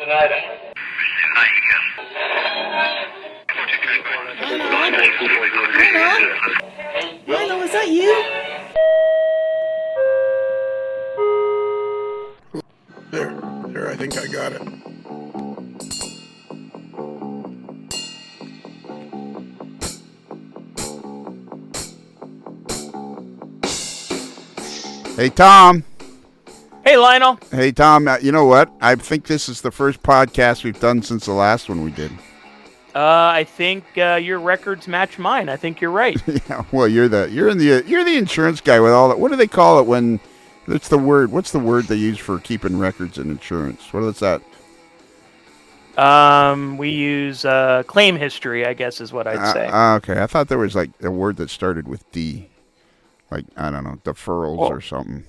Lionel, is that you? There, I think I got it. Hey, Tom. Hey, Lionel. Hey, Tom. You know what? I think this is the first podcast we've done since the last one we did. I think your records match mine. I think you're right. Yeah. Well, you're the insurance guy with all that. What do they call it when? That's the word. What's the word they use for keeping records in insurance? What is that? We use claim history, I guess is what I'd say. Okay. I thought there was like a word that started with D. Like, I don't know, deferrals or something.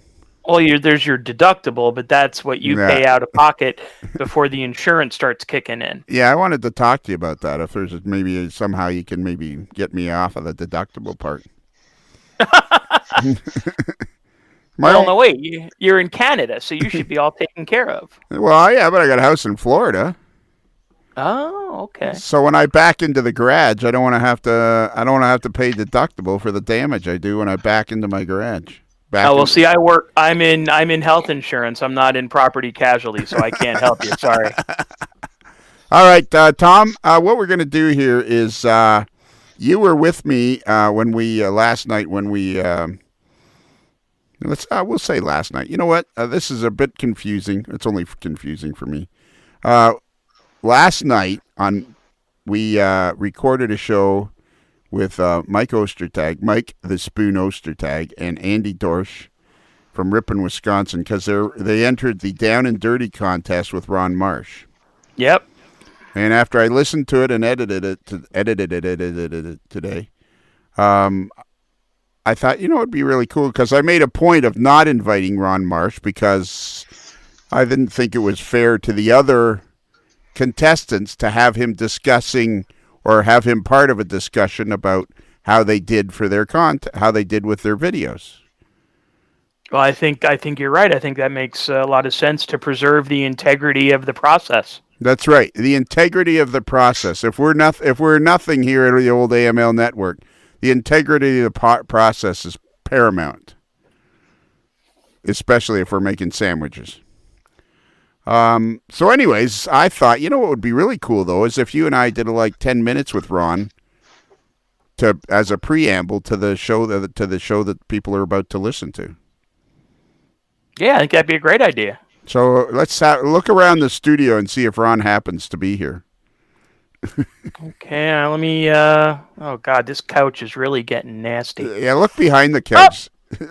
Well, there's your deductible, but that's what you pay out of pocket before the insurance starts kicking in. Yeah, I wanted to talk to you about that. If there's maybe somehow you can maybe get me off of the deductible part. No, wait. You're in Canada, so you should be all taken care of. Well, yeah, but I got a house in Florida. Oh, okay. So when I back into the garage, I don't want to have to pay deductible for the damage I do when I back into my garage. See, I'm in health insurance. I'm not in property casualty, so I can't help you. Sorry. All right, Tom. What we're going to do here is you were with me when we last night when we we'll say last night. You know what? This is a bit confusing. It's only confusing for me. Last night we recorded a show with Mike the Spoon Ostertag, and Andy Dorsch from Ripon, Wisconsin, because they entered the Down and Dirty contest with Ron Marsh. Yep. And after I listened to it and edited it today, I thought, it'd be really cool, because I made a point of not inviting Ron Marsh because I didn't think it was fair to the other contestants to have him discussing or have him part of a discussion about how they did for their how they did with their videos. Well, I think you're right. I think that makes a lot of sense to preserve the integrity of the process. That's right. The integrity of the process. If we're nothing here at the old AML network, the integrity of the process is paramount, especially if we're making sandwiches. So anyways, I thought, what would be really cool though is if you and I did like 10 minutes with Ron as a preamble to the show that people are about to listen to. Yeah, I think that'd be a great idea. So let's look around the studio and see if Ron happens to be here. Okay, let me oh God, this couch is really getting nasty. Yeah, look behind the couch. Oh!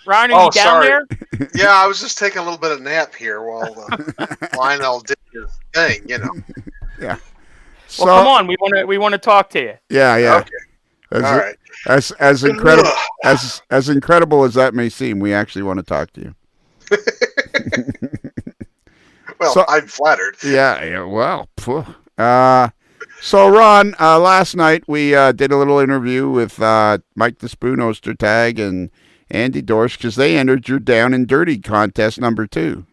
Ron, are you down there? Yeah, I was just taking a little bit of nap here while Lionel did his thing, Yeah. So, well, come on, we want to talk to you. Yeah. Okay. All right. As incredible as that may seem, we actually want to talk to you. Well, I'm flattered. Yeah. Well. So Ron, last night we did a little interview with Mike the Spoon Ostertag and Andy Dorsch, because they entered your Down and Dirty contest number 2.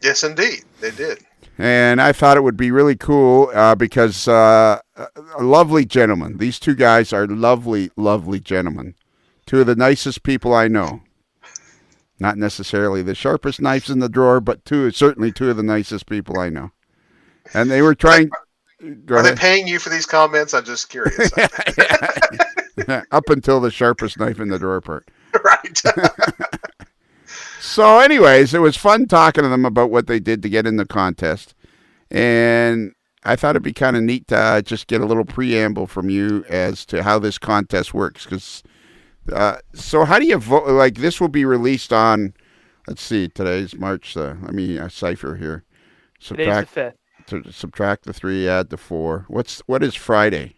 Yes, indeed. They did. And I thought it would be really cool because lovely gentlemen. These two guys are lovely, lovely gentlemen. Two of the nicest people I know. Not necessarily the sharpest knives in the drawer, but certainly two of the nicest people I know. And they were trying... Are they paying you for these comments? I'm just curious. Yeah. Up until the sharpest knife in the drawer part. Right. So anyways, it was fun talking to them about what they did to get in the contest. And I thought it'd be kind of neat to just get a little preamble from you as to how this contest works. So how do you vote? Like, this will be released on, let's see, today's March. Let me cipher here. Today's the 5th. Subtract the 3, add the 4. What is Friday?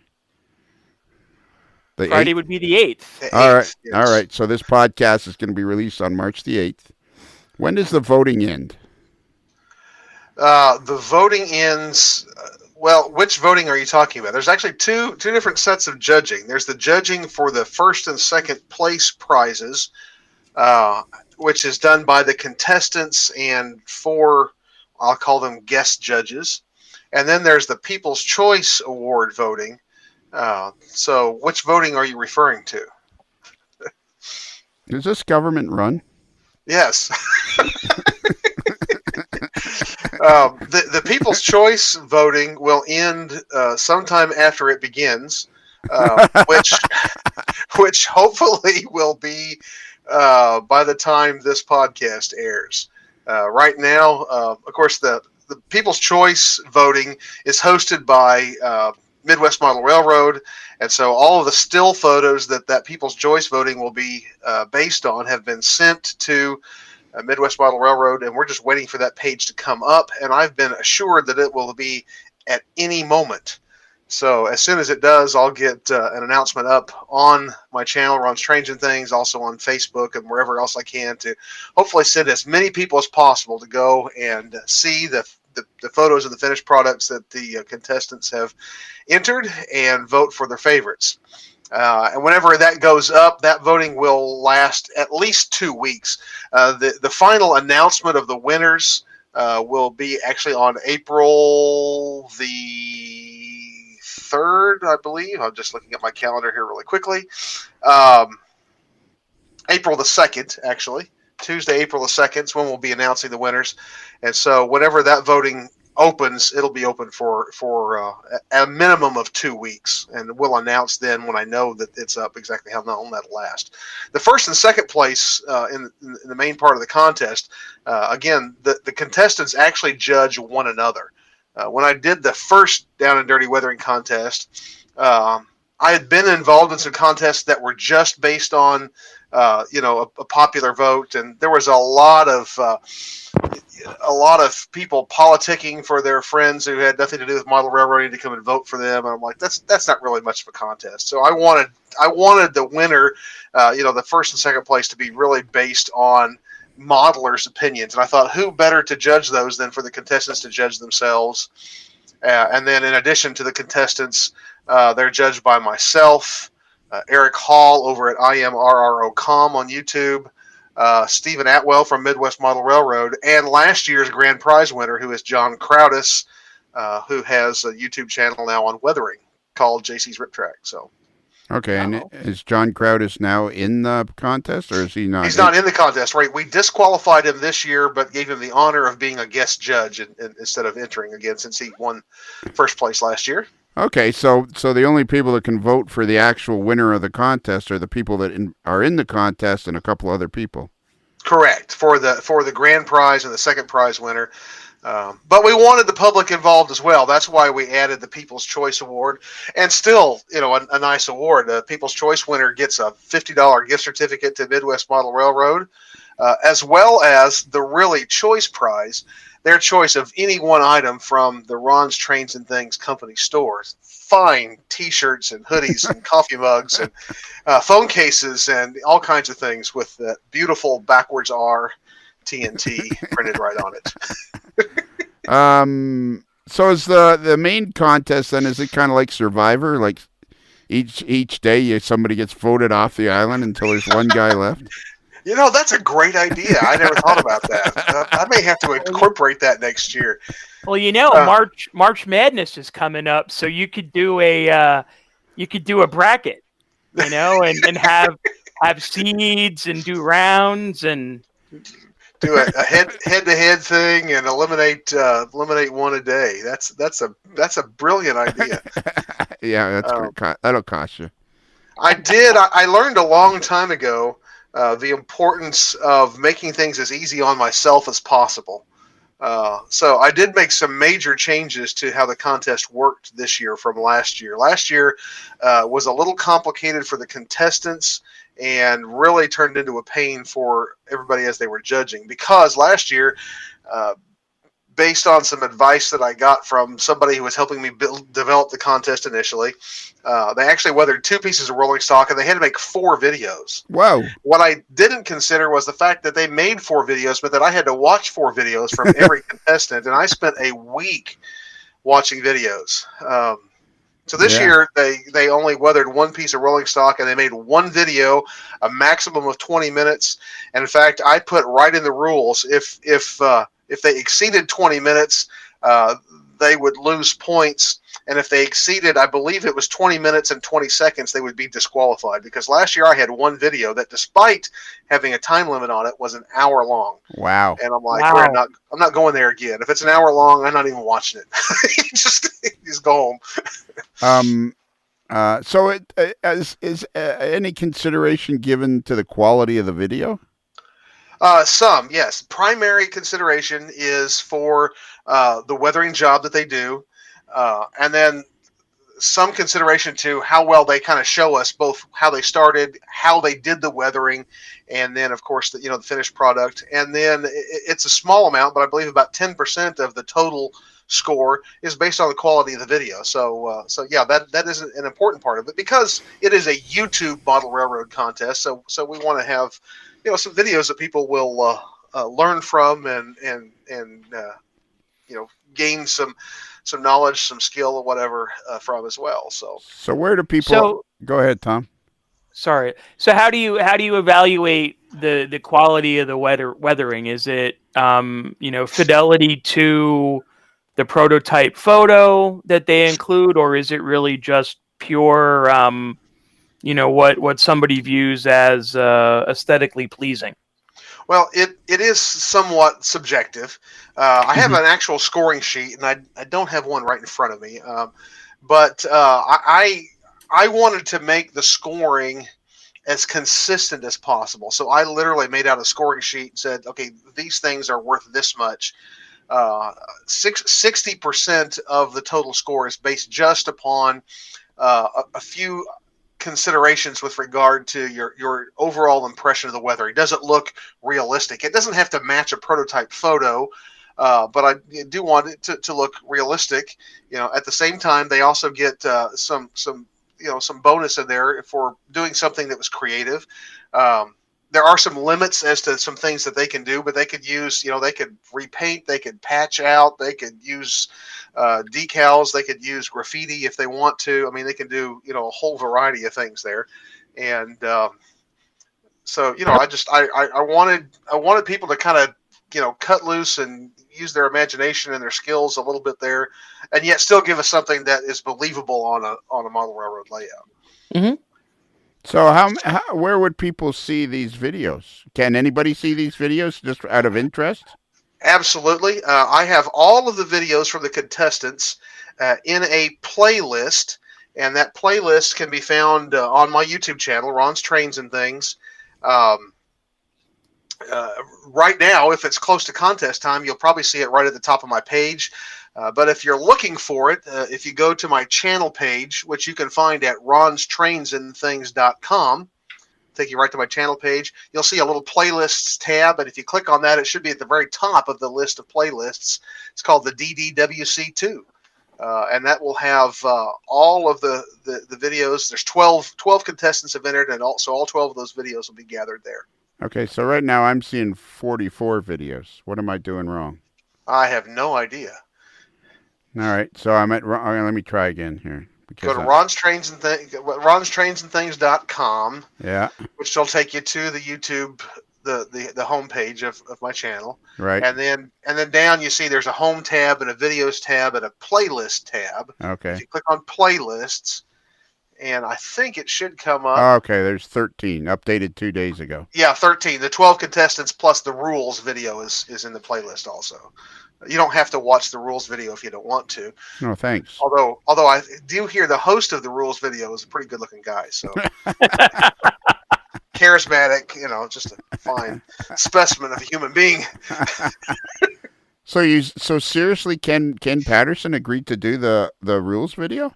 Friday 8th? Would be the 8th. All right. Yes. All right. So this podcast is going to be released on March the 8th. When does the voting end? The voting ends... Well, which voting are you talking about? There's actually two different sets of judging. There's the judging for the first and second place prizes, which is done by the contestants and 4 I'll call them guest judges. And then there's the People's Choice Award voting. So which voting are you referring to? Is this government run? Yes. The People's Choice voting will end sometime after it begins, which hopefully will be by the time this podcast airs. Right now, of course, the People's Choice voting is hosted by Midwest Model Railroad, and so all of the still photos that People's Choice voting will be based on have been sent to Midwest Model Railroad, and we're just waiting for that page to come up, and I've been assured that it will be at any moment. So as soon as it does, I'll get an announcement up on my channel, Ron Strange and Things, also on Facebook and wherever else I can, to hopefully send as many people as possible to go and see the photos of the finished products that the contestants have entered and vote for their favorites. And whenever that goes up, that voting will last at least 2 weeks. The final announcement of the winners will be actually on April the 3rd, I believe. I'm just looking at my calendar here really quickly. April the 2nd, actually. Tuesday, April the 2nd is when we'll be announcing the winners. And so whenever that voting opens, it'll be open for a minimum of 2 weeks, and we'll announce then when I know that it's up exactly how long that'll last. The first and second place in the main part of the contest, again, the contestants actually judge one another. When I did the first Down and Dirty Weathering contest, I had been involved in some contests that were just based on a popular vote, and there was a lot of people politicking for their friends who had nothing to do with model railroading to come and vote for them. And I'm like, that's not really much of a contest. So I wanted the winner, the first and second place, to be really based on modelers' opinions. And I thought, who better to judge those than for the contestants to judge themselves? And then in addition to the contestants, they're judged by myself, Eric Hall over at IMRRO.com on YouTube, Stephen Atwell from Midwest Model Railroad, and last year's grand prize winner, who is John Crowdis, who has a YouTube channel now on weathering called JC's Rip Track. So, okay, and is John Crowdis now in the contest, or is he not? He's not in the contest, right? We disqualified him this year, but gave him the honor of being a guest judge instead of entering again, since he won first place last year. Okay, so the only people that can vote for the actual winner of the contest are the people that are in the contest and a couple other people. Correct, for the grand prize and the second prize winner. But we wanted the public involved as well. That's why we added the People's Choice Award, and still, a nice award. The People's Choice winner gets a $50 gift certificate to Midwest Model Railroad, as well as the really choice prize, their choice of any one item from the Ron's Trains and Things company stores. Fine T-shirts and hoodies and coffee mugs and phone cases and all kinds of things with that beautiful backwards R TNT printed right on it. So is the main contest then, is it kind of like Survivor? Like each day somebody gets voted off the island until there's one guy left? That's a great idea. I never thought about that. I may have to incorporate that next year. Well, March Madness is coming up, so you could do a bracket, and have seeds and do rounds and do a head-to-head thing and eliminate one a day. That's a brilliant idea. Yeah, that'll cost you. I learned a long time ago the importance of making things as easy on myself as possible. So I did make some major changes to how the contest worked this year from last year. Last year was a little complicated for the contestants and really turned into a pain for everybody as they were judging, because last year, based on some advice that I got from somebody who was helping me develop the contest initially, they actually weathered 2 pieces of rolling stock, and they had to make 4 videos. Whoa. What I didn't consider was the fact that they made 4 videos, but that I had to watch 4 videos from every contestant, and I spent a week watching videos. So this year, they only weathered 1 piece of rolling stock, and they made 1 video, a maximum of 20 minutes. And in fact, I put right in the rules, if if they exceeded 20 minutes, they would lose points. And if they exceeded, I believe it was 20 minutes and 20 seconds, they would be disqualified. Because last year I had one video that, despite having a time limit on it, was an hour long. Wow. And I'm like, Wow. I'm not going there again. If it's an hour long, I'm not even watching it. just go home. So is any consideration given to the quality of the video? Some, yes. Primary consideration is for the weathering job that they do, and then some consideration to how well they kind of show us both how they started, how they did the weathering, and then of course the finished product. And then it's a small amount, but I believe about 10% of the total score is based on the quality of the video. So yeah, that is an important part of it, because it is a YouTube model railroad contest. So we want to have some videos that people will learn from and gain some knowledge, some skill, or whatever from as well. So where do people? Go ahead, Tom. Sorry. So how do you evaluate the quality of the weathering? Is it fidelity to the prototype photo that they include, or is it really just pure what somebody views as aesthetically pleasing? Well, it is somewhat subjective. I have an actual scoring sheet, and I don't have one right in front of me. But I wanted to make the scoring as consistent as possible. So I literally made out a scoring sheet and said, okay, these things are worth this much. 60% of the total score is based just upon a few considerations with regard to your overall impression of the weathering. Does it look realistic? It doesn't have to match a prototype photo, but I do want it to look realistic. At the same time, they also get some bonus in there for doing something that was creative. There are some limits as to some things that they can do, but they could use, they could repaint, they could patch out, they could use decals, they could use graffiti if they want to. I mean, they can do, a whole variety of things there. And so, I wanted people to kind of, cut loose and use their imagination and their skills a little bit there, and yet still give us something that is believable on a model railroad layout. Mm-hmm. So where would people see these videos? Can anybody see these videos just out of interest? Absolutely. I have all of the videos from the contestants in a playlist, and that playlist can be found on my YouTube channel, Ron's Trains and Things. Right now, if it's close to contest time, you'll probably see it right at the top of my page. But if you're looking for it, if you go to my channel page, which you can find at ronstrainsandthings.com, take you right to my channel page, you'll see a little playlists tab. And if you click on that, it should be at the very top of the list of playlists. It's called the DDWC2. And that will have all of the videos. There's 12 contestants have entered, and also all 12 of those videos will be gathered there. Okay, so right now I'm seeing 44 videos. What am I doing wrong? I have no idea. All right, so I'm at. Let me try again here. Go to ronstrainsandthings.com. Yeah. Which will take you to the YouTube, the home page of my channel. Right. And then down you see there's a home tab and a videos tab and a playlist tab. Okay. If you click on playlists, and I think it should come up. Oh, okay, there's 13 updated 2 days ago. Yeah, 13. The 12 contestants plus the rules video is in the playlist also. You don't have to watch the rules video if you don't want to. No, thanks. Although I do hear the host of the rules video is a pretty good looking guy. So charismatic, just a fine specimen of a human being. So seriously, Ken Patterson agreed to do the rules video?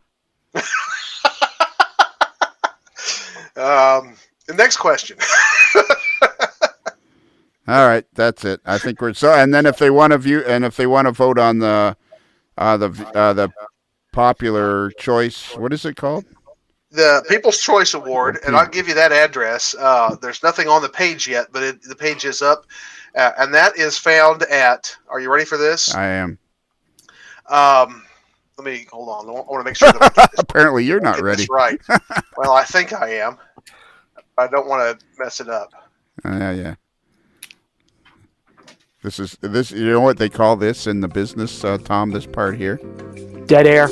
The next question. All right, that's it. I think we're so. And then if they want to view and if they want to vote on the popular choice, what is it called? The People's Choice Award, and I'll give you that address. There's nothing on the page yet, but the page is up, and that is found at. Are you ready for this? I am. Let me hold on. I want to make sure that I get this. Apparently, you're not ready. This right. Well, I think I am. I don't want to mess it up. Yeah. This. You know what they call this in the business, Tom? This part here. Dead air.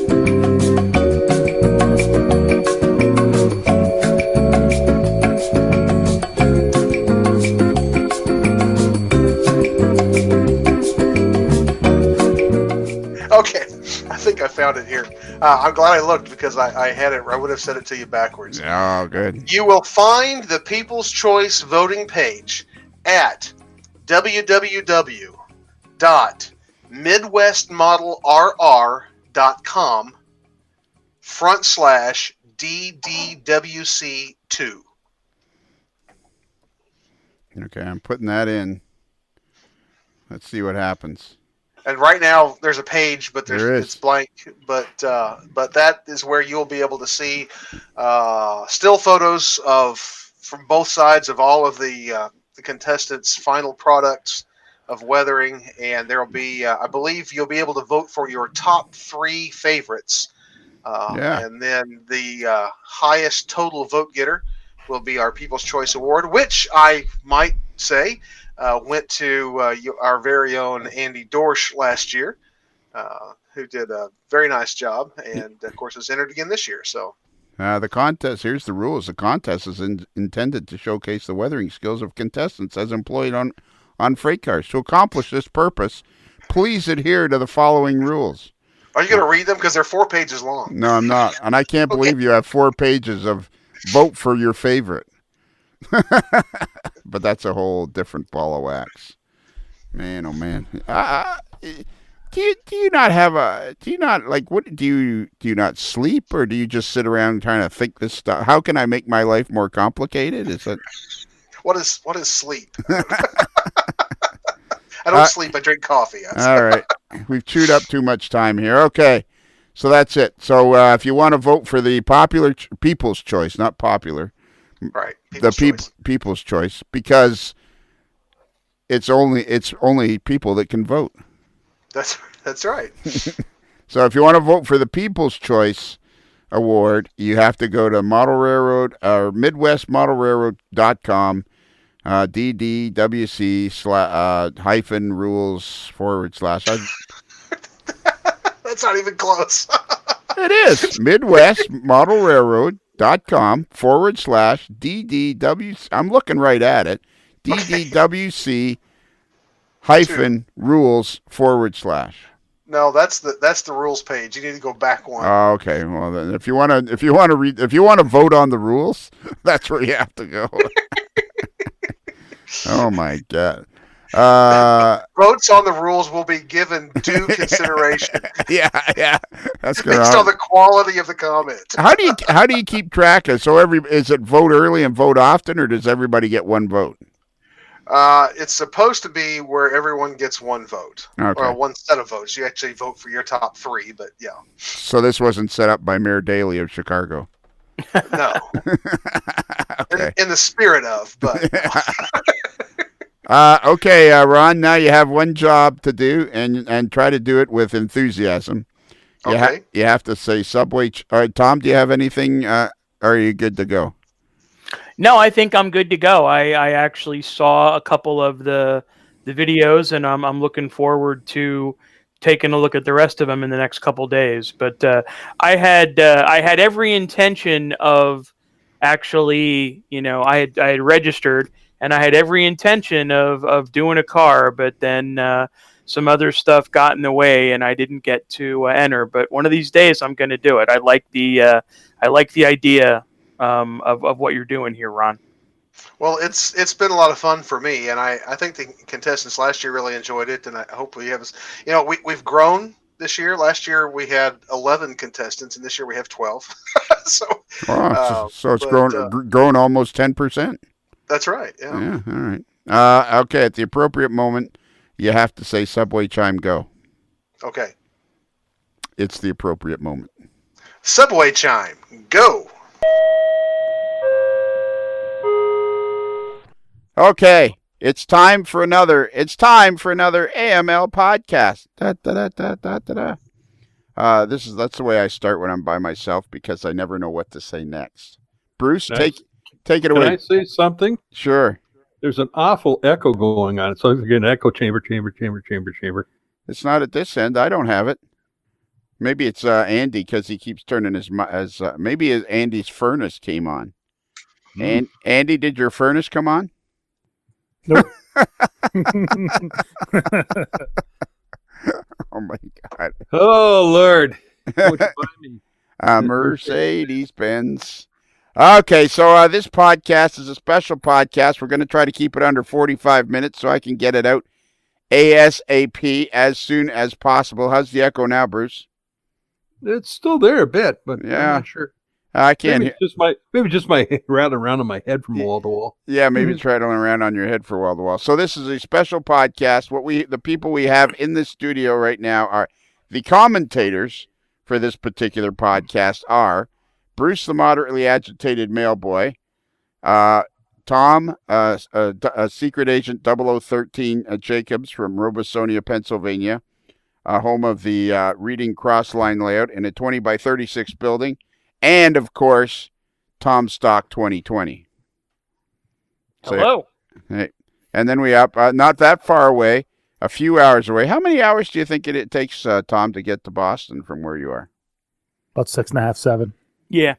Okay, I think I found it here. I'm glad I looked because I had it. I would have said it to you backwards. Oh, good. You will find the People's Choice voting page at www.midwestmodelrr.com/DDWC2. Okay, I'm putting that in. Let's see what happens. And right now there's a page, but it's blank. But that is where you'll be able to see still photos from both sides of all of the contestants' final products of weathering, and there will be, I believe, you'll be able to vote for your top 3 favorites. And then the highest total vote getter will be our People's Choice Award, which I might say went to our very own Andy Dorsch last year, who did a very nice job, and of course is entered again this year. So the contest. Here's the rules. The contest is intended to showcase the weathering skills of contestants as employed on freight cars. To accomplish this purpose, please adhere to the following rules. Are you going to read them? Because they're 4 pages long. No, I'm not. And I can't believe you have 4 pages of vote for your favorite. But that's a whole different ball of wax. Man, oh man. Do you not like, what do you not sleep, or do you just sit around trying to think this stuff? How can I make my life more complicated? Is it what is sleep? I don't sleep. I drink coffee. All right. We've chewed up too much time here. Okay. So that's it. So if you want to vote for the popular People's Choice, not popular. Right. People's Choice, because it's only people that can vote. That's right. So if you want to vote for the People's Choice Award, you have to go to Model Railroad or MidwestModelRailroad.com, DDWC hyphen rules / That's not even close. It is MidwestModelRailroad.com / DDWC. I'm looking right at it. DDWC hyphen rules / No, that's the rules page. You need to go back one. Oh, okay. Well, then if you want to vote on the rules, that's where you have to go. Oh my God. Votes on the rules will be given due consideration. Yeah. That's good. Based on the quality of the comment. How do you keep track of? So is it vote early and vote often, or does everybody get one vote? It's supposed to be where everyone gets one vote, or one set of votes. You actually vote for your top 3, but yeah. So this wasn't set up by Mayor Daley of Chicago. No. Okay. In the spirit of, but. Okay, Ron. Now you have one job to do, and try to do it with enthusiasm. You have to say Subway. All right, Tom. Do you have anything? Are you good to go? No, I think I'm good to go. I actually saw a couple of the videos, and I'm looking forward to taking a look at the rest of them in the next couple days. But I had every intention of actually, I had registered, and I had every intention of doing a car, but then some other stuff got in the way, and I didn't get to enter. But one of these days, I'm going to do it. I like the idea of what you're doing here, Ron. Well, it's been a lot of fun for me, and I think the contestants last year really enjoyed it, and I hope we have. We've grown this year. Last year we had 11 contestants, and this year we have 12. So it's grown almost 10%. That's right. Yeah. Yeah. All right. Okay. At the appropriate moment, you have to say Subway chime go. Okay. It's the appropriate moment. Subway chime go. Okay, it's time for another AML podcast. That's the way I start when I'm by myself, because I never know what to say next. Bruce, take it away. Can I say something? Sure. there's an awful echo going on. It's like an echo chamber. It's not at this end. I don't have it. Maybe it's Andy because he keeps turning maybe Andy's furnace came on. And Andy, did your furnace come on? Nope. Oh my God. Oh Lord. Won't you buy me? Mercedes Benz. Okay, so this podcast is a special podcast. We're going to try to keep it under 45 minutes so I can get it out ASAP as soon as possible. How's the echo now, Bruce? It's still there a bit, but Yeah. I'm not sure. I can't hear. Maybe just my rattling around on my head from wall to wall. Yeah, maybe it's rattling around on your head for wall to wall. So this is a special podcast. The people we have in the studio right now are the commentators for this particular podcast are Bruce, the moderately agitated mailboy, Tom, a secret agent 0013 Jacobs from Robosonia, Pennsylvania, home of the Reading Cross Line layout in a 20 by 36 building. And, of course, Tom Stock 2020. Hello. Hey. And then we have, not that far away, a few hours away. How many hours do you think it takes, Tom, to get to Boston from where you are? About 6.5, 7. Yeah.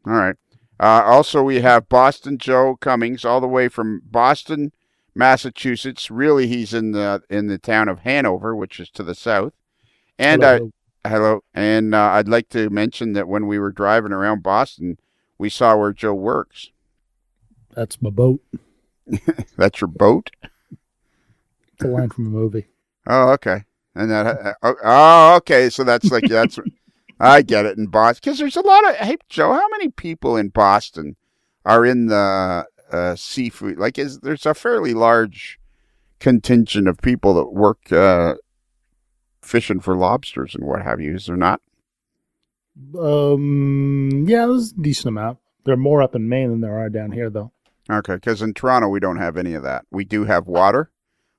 All right. Also, we have Boston Joe Cummings, all the way from Boston, Massachusetts. Really, he's in the town of Hanover, which is to the south. And hello. And I'd like to mention that when we were driving around Boston, we saw where Joe works. That's my boat. That's your boat? It's a line from a movie. Oh, okay. And that. Okay. So that's I get it in Boston because there's a lot of. Hey, Joe, how many people in Boston are in the seafood? Like, there's a fairly large contingent of people that work fishing for lobsters and what have you. Is there not? Yeah, there's a decent amount. There are more up in Maine than there are down here, though. Okay, because in Toronto we don't have any of that. We do have water.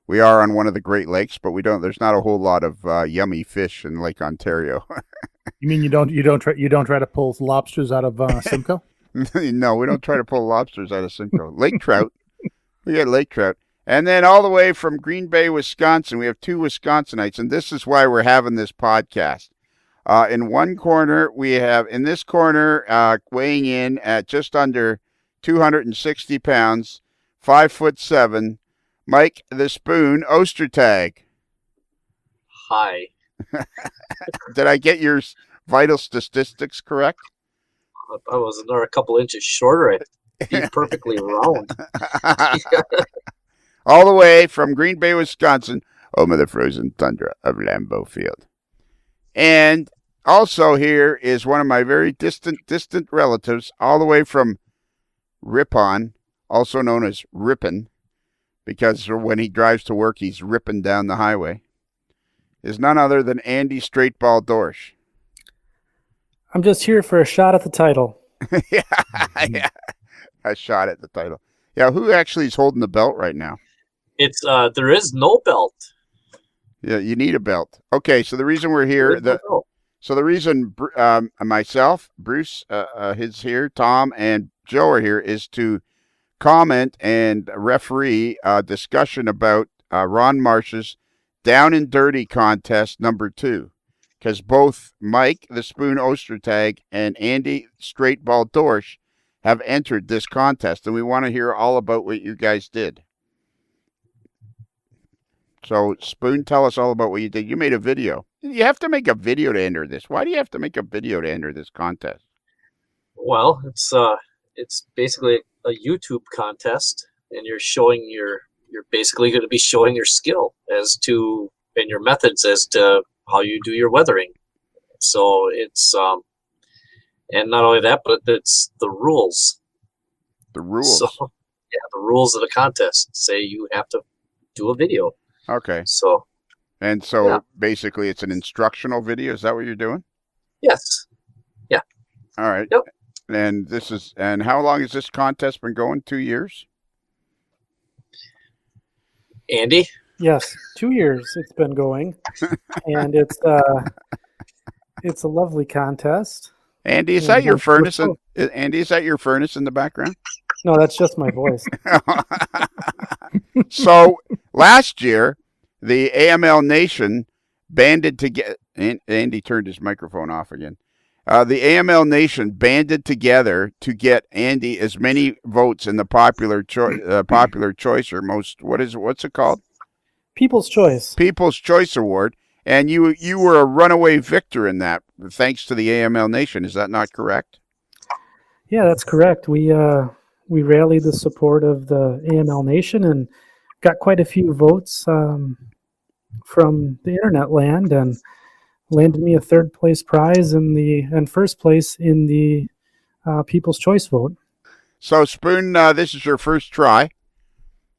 We are on one of the Great Lakes, but we don't. There's not a whole lot of yummy fish in Lake Ontario. You mean you don't try to pull lobsters out of Simcoe? No, we don't try to pull lobsters out of Simcoe. Lake trout. We got lake trout. And then all the way from Green Bay, Wisconsin, we have two Wisconsinites, and this is why we're having this podcast. In one corner, we have, in this corner, weighing in at just under 260 pounds, 5'7", Mike the Spoon Ostertag. Hi. Did I get your vital statistics correct? I was another couple inches shorter. I'd be perfectly round. All the way from Green Bay, Wisconsin, home of the frozen tundra of Lambeau Field. And also here is one of my very distant relatives, all the way from Ripon, also known as Ripon, because when he drives to work, he's ripping down the highway, is none other than Andy StraightBall Dorsch. I'm just here for a shot at the title. yeah, a shot at the title. Yeah, who actually is holding the belt right now? It's there is no belt. Yeah, you need a belt. Okay, so the reason we're here, the reason myself, Bruce, is here, Tom, and Joe are here is to comment and referee a discussion about Ron Marsh's Down and Dirty contest number 2. Because both Mike, the Spoon Ostertag, and Andy StraightBall Dorsch have entered this contest, and we want to hear all about what you guys did. So, Spoon, tell us all about what you did. You made a video. You have to make a video to enter this. Why do you have to make a video to enter this contest? Well, it's basically a YouTube contest, and you're basically going to be showing your skill and your methods as to how you do your weathering. So it's and not only that, but it's the rules. The rules. So yeah, the rules of the contest say you have to do a video. Okay. So basically it's an instructional video. Is that what you're doing? Yes. Yeah. All right. Yep. And how long has this contest been going? 2 years? Andy? Yes, 2 years it's been going, and it's a lovely contest. Andy, is that your furnace? Andy, is that your furnace in the background? No, that's just my voice. So last year, the AML Nation banded together. Andy turned his microphone off again. The AML Nation banded together to get Andy as many votes in the popular choice or most what's it called? People's Choice. People's Choice Award, and you were a runaway victor in that, thanks to the AML Nation. Is that not correct? Yeah, that's correct. We rallied the support of the AML Nation and got quite a few votes from the internet land, and landed me a third place prize and first place in the People's Choice vote. So Spoon, this is your first try.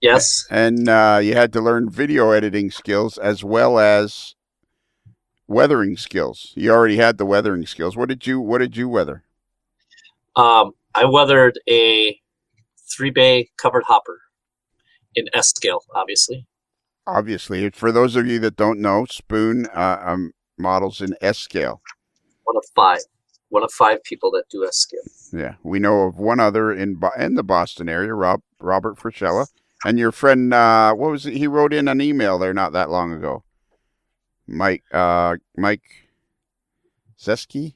Yes. And you had to learn video editing skills as well as weathering skills. You already had the weathering skills. What did you weather? I weathered a 3-bay covered hopper in S scale, obviously. Obviously, for those of you that don't know, Spoon models in S scale. One of five people that do S scale. Yeah, we know of one other in the Boston area, Robert Frischella, and your friend. What was it? He wrote in an email there not that long ago. Mike Zeski.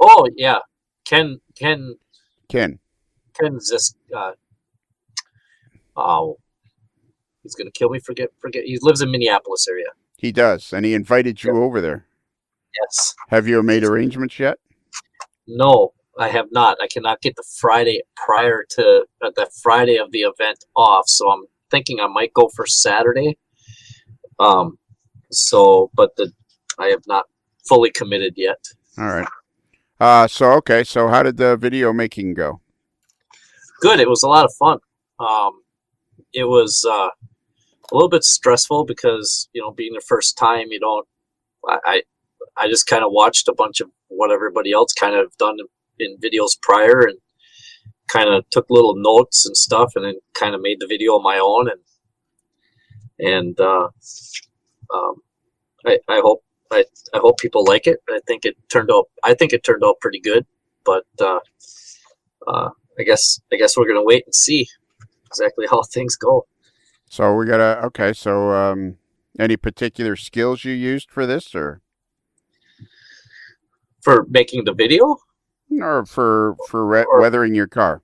Oh yeah, Ken Zisk. Oh, he's gonna kill me. Forget. He lives in Minneapolis area. He does, and he invited you over there. Yes. Have you made arrangements yet? No, I have not. I cannot get the Friday prior to the Friday of the event off, so I'm thinking I might go for Saturday. I have not fully committed yet. All right. So how did the video making go? Good. It was a lot of fun. It was a little bit stressful because, being the first time, I just kind of watched a bunch of what everybody else kind of done in videos prior and kind of took little notes and stuff, and then kind of made the video my own. I hope people like it. I think it turned out pretty good, but I guess we're gonna wait and see exactly how things go. So we gotta any particular skills you used for this, or for making the video, or for weathering your car?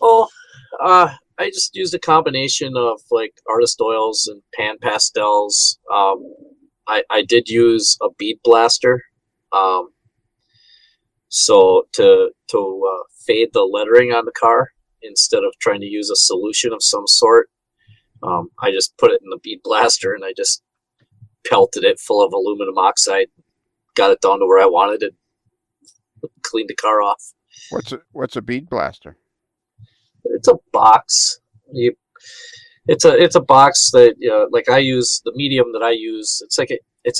Oh, I just used a combination of like artist oils and pan pastels. I did use a bead blaster, so to fade the lettering on the car instead of trying to use a solution of some sort. I just put it in the bead blaster and I just pelted it full of aluminum oxide, got it down to where I wanted it, cleaned the car off. What's a bead blaster? It's a box. It's a box that like I use the medium that I use. It's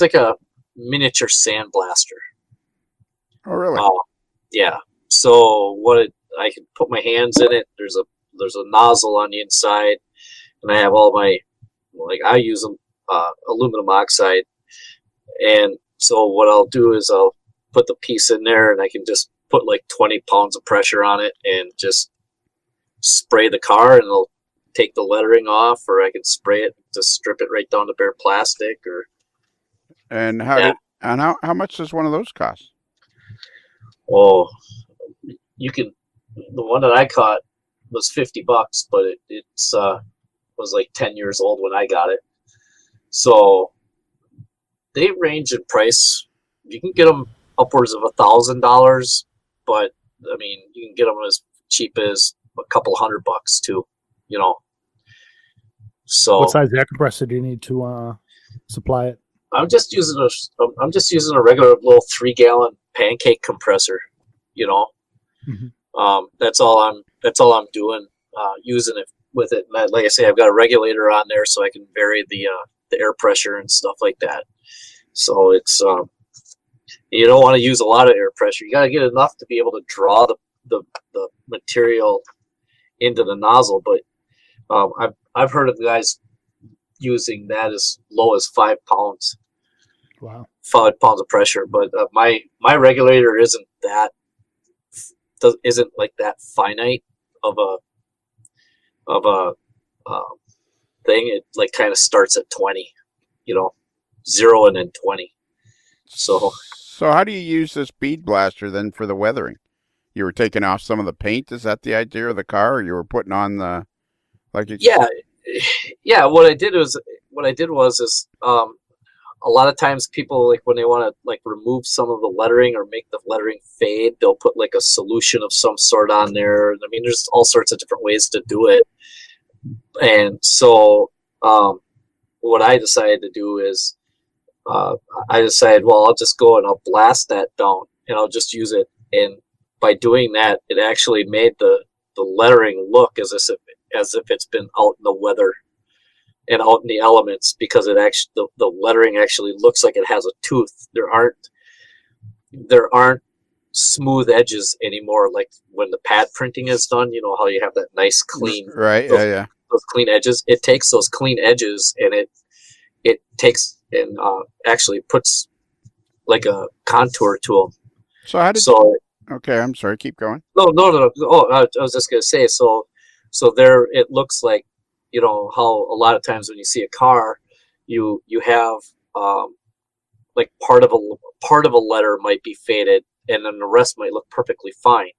like a miniature sandblaster. Oh really? Yeah. So I can put my hands in it. There's a nozzle on the inside, and I have all my I use aluminum oxide, and so what I'll do is I'll put the piece in there, and I can just put like 20 pounds of pressure on it and just spray the car, and it'll take the lettering off, or I can spray it to strip it right down to bare plastic. And how much does one of those cost? Oh, the one that I caught was $50, but it was like 10 years old when I got it. So they range in price. You can get them upwards of $1,000, but I mean, you can get them as cheap as a couple $100 too. So what size air compressor do you need to supply it? I'm just using a regular little 3-gallon pancake compressor. Mm-hmm. That's all I'm doing. Using it with it. And like I say, I've got a regulator on there so I can vary the air pressure and stuff like that. So it's you don't want to use a lot of air pressure. You got to get enough to be able to draw the material into the nozzle. But I've heard of guys using that as low as 5 pounds. Wow. 5 pounds of pressure. But my regulator isn't that isn't like that finite of a thing. It like kind of starts at 20, 0 and then 20. So how do you use this bead blaster then for the weathering? You were taking off some of the paint. Is that the idea of the car, or you were putting on the yeah. What I did was a lot of times people, like, when they want to like remove some of the lettering or make the lettering fade, they'll put like a solution of some sort on there. I mean, there's all sorts of different ways to do it. And so what I decided to do is I decided, well, I'll just go and I'll blast that down and I'll just use it. And by doing that, it actually made the lettering look as if it's been out in the weather and out in the elements, because it actually the lettering actually looks like it has a tooth. There aren't smooth edges anymore, like when the pad printing is done. You know how you have that nice clean those clean edges. It takes those clean edges and it takes and actually puts like a contour to them. So how did okay, I'm sorry, keep going. No. Oh, I was just gonna say, so there it looks like, how a lot of times when you see a car, you have like part of a letter might be faded and then the rest might look perfectly fine.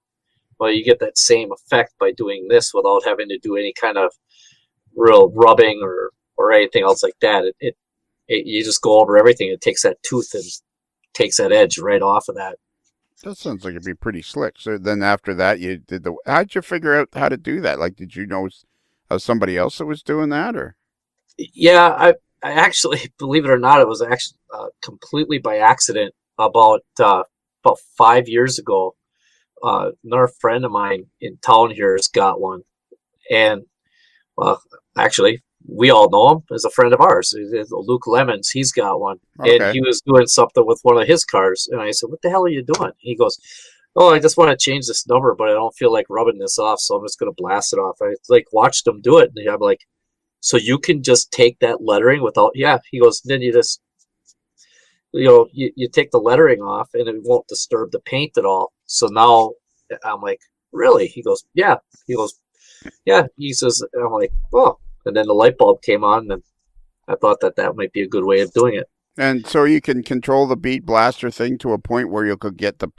Well, you get that same effect by doing this without having to do any kind of real rubbing or anything else like that. It you just go over everything. It takes that tooth and takes that edge right off of that. That sounds like it'd be pretty slick. So then after that, how'd you figure out how to do that? Like, did you know somebody else that was doing that, or? Yeah, I actually, believe it or not, it was actually completely by accident. About 5 years ago, another friend of mine in town here has got one, and actually, we all know him as a friend of ours. Luke Lemons, he's got one. Okay. And he was doing something with one of his cars. And I said, what the hell are you doing? He goes, oh, I just want to change this number, but I don't feel like rubbing this off, so I'm just going to blast it off. I watched him do it, and I'm like, so you can just take that lettering without, yeah. He goes, then you just, you take the lettering off, and it won't disturb the paint at all. So now I'm like, really? He goes, yeah. He goes, yeah. He says, I'm like, oh. And then the light bulb came on, and I thought that might be a good way of doing it. And so you can control the bead blaster thing to a point where you could get the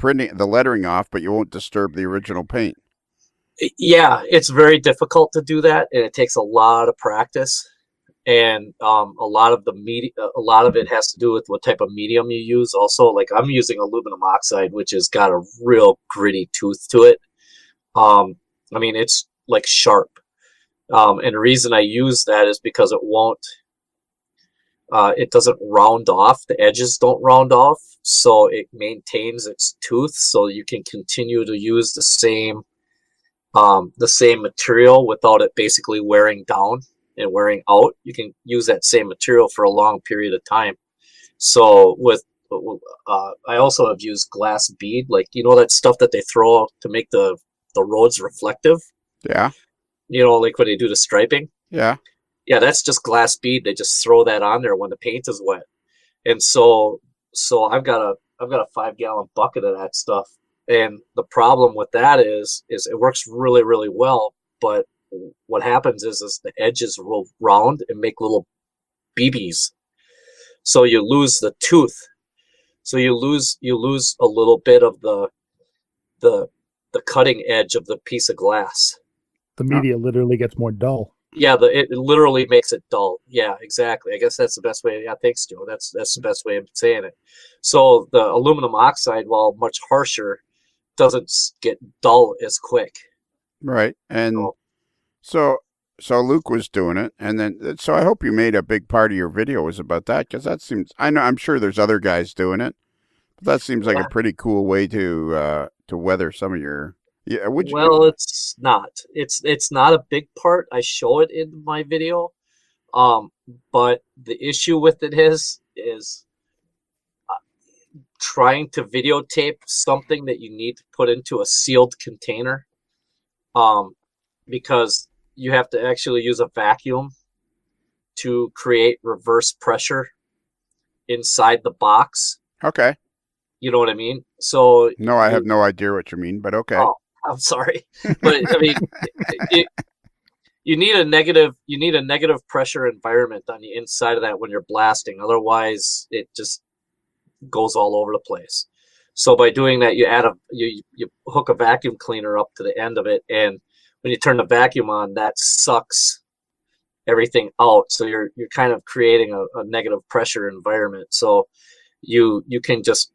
lettering off, but you won't disturb the original paint. Yeah, it's very difficult to do that, and it takes a lot of practice. And a lot of it has to do with what type of medium you use. Also, like, I'm using aluminum oxide, which has got a real gritty tooth to it. I mean, it's like sharp. And the reason I use that is because it doesn't round off. The edges don't round off, so it maintains its tooth. So you can continue to use the same material without it basically wearing down and wearing out. You can use that same material for a long period of time. So I also have used glass bead, like, that stuff that they throw to make the roads reflective. Yeah. Like when they do the striping. Yeah. Yeah, that's just glass bead. They just throw that on there when the paint is wet. And so I've got a 5-gallon bucket of that stuff. And the problem with that is it works really, really well. But what happens is the edges will round and make little BBs. So you lose the tooth. So you lose a little bit of the cutting edge of the piece of glass. The media literally gets more dull. Yeah, it literally makes it dull. Yeah, exactly. I guess that's the best way. Yeah, thanks, Joe. That's the best way of saying it. So the aluminum oxide, while much harsher, doesn't get dull as quick. Right. And so Luke was doing it, and then so I hope you made a big part of your video was about that, because that seems, I'm sure there's other guys doing it, but that seems like a pretty cool way to weather some of your. Yeah, it's not. It's not a big part. I show it in my video, but the issue with it is trying to videotape something that you need to put into a sealed container, because you have to actually use a vacuum to create reverse pressure inside the box. Okay. You know what I mean? So no, I have no idea what you mean, but okay. I'm sorry, but I mean, you need a negative pressure environment on the inside of that when you're blasting. Otherwise, it just goes all over the place. So by doing that, you hook a vacuum cleaner up to the end of it, and when you turn the vacuum on, that sucks everything out. So you're kind of creating a negative pressure environment. So you can just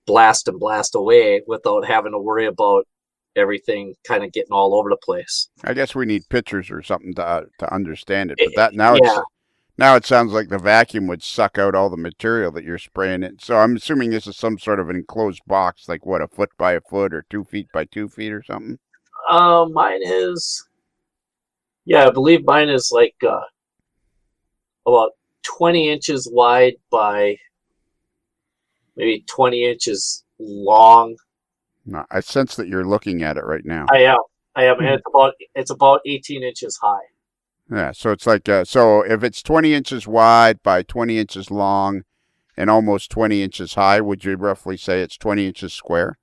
blast and blast away without having to worry about everything kind of getting all over the place. I guess we need pictures or something to understand it. But now it sounds like the vacuum would suck out all the material that you're spraying it. So I'm assuming this is some sort of an enclosed box, like what, a foot by a foot or 2 feet by 2 feet or something. Mine is, I believe mine is like about 20 inches wide by maybe 20 inches long. No, I sense that you're looking at it right now. I am, and it's about 18 inches high. Yeah, so it's like so if it's 20 inches wide by 20 inches long and almost 20 inches high, would you roughly say it's 20 inches square?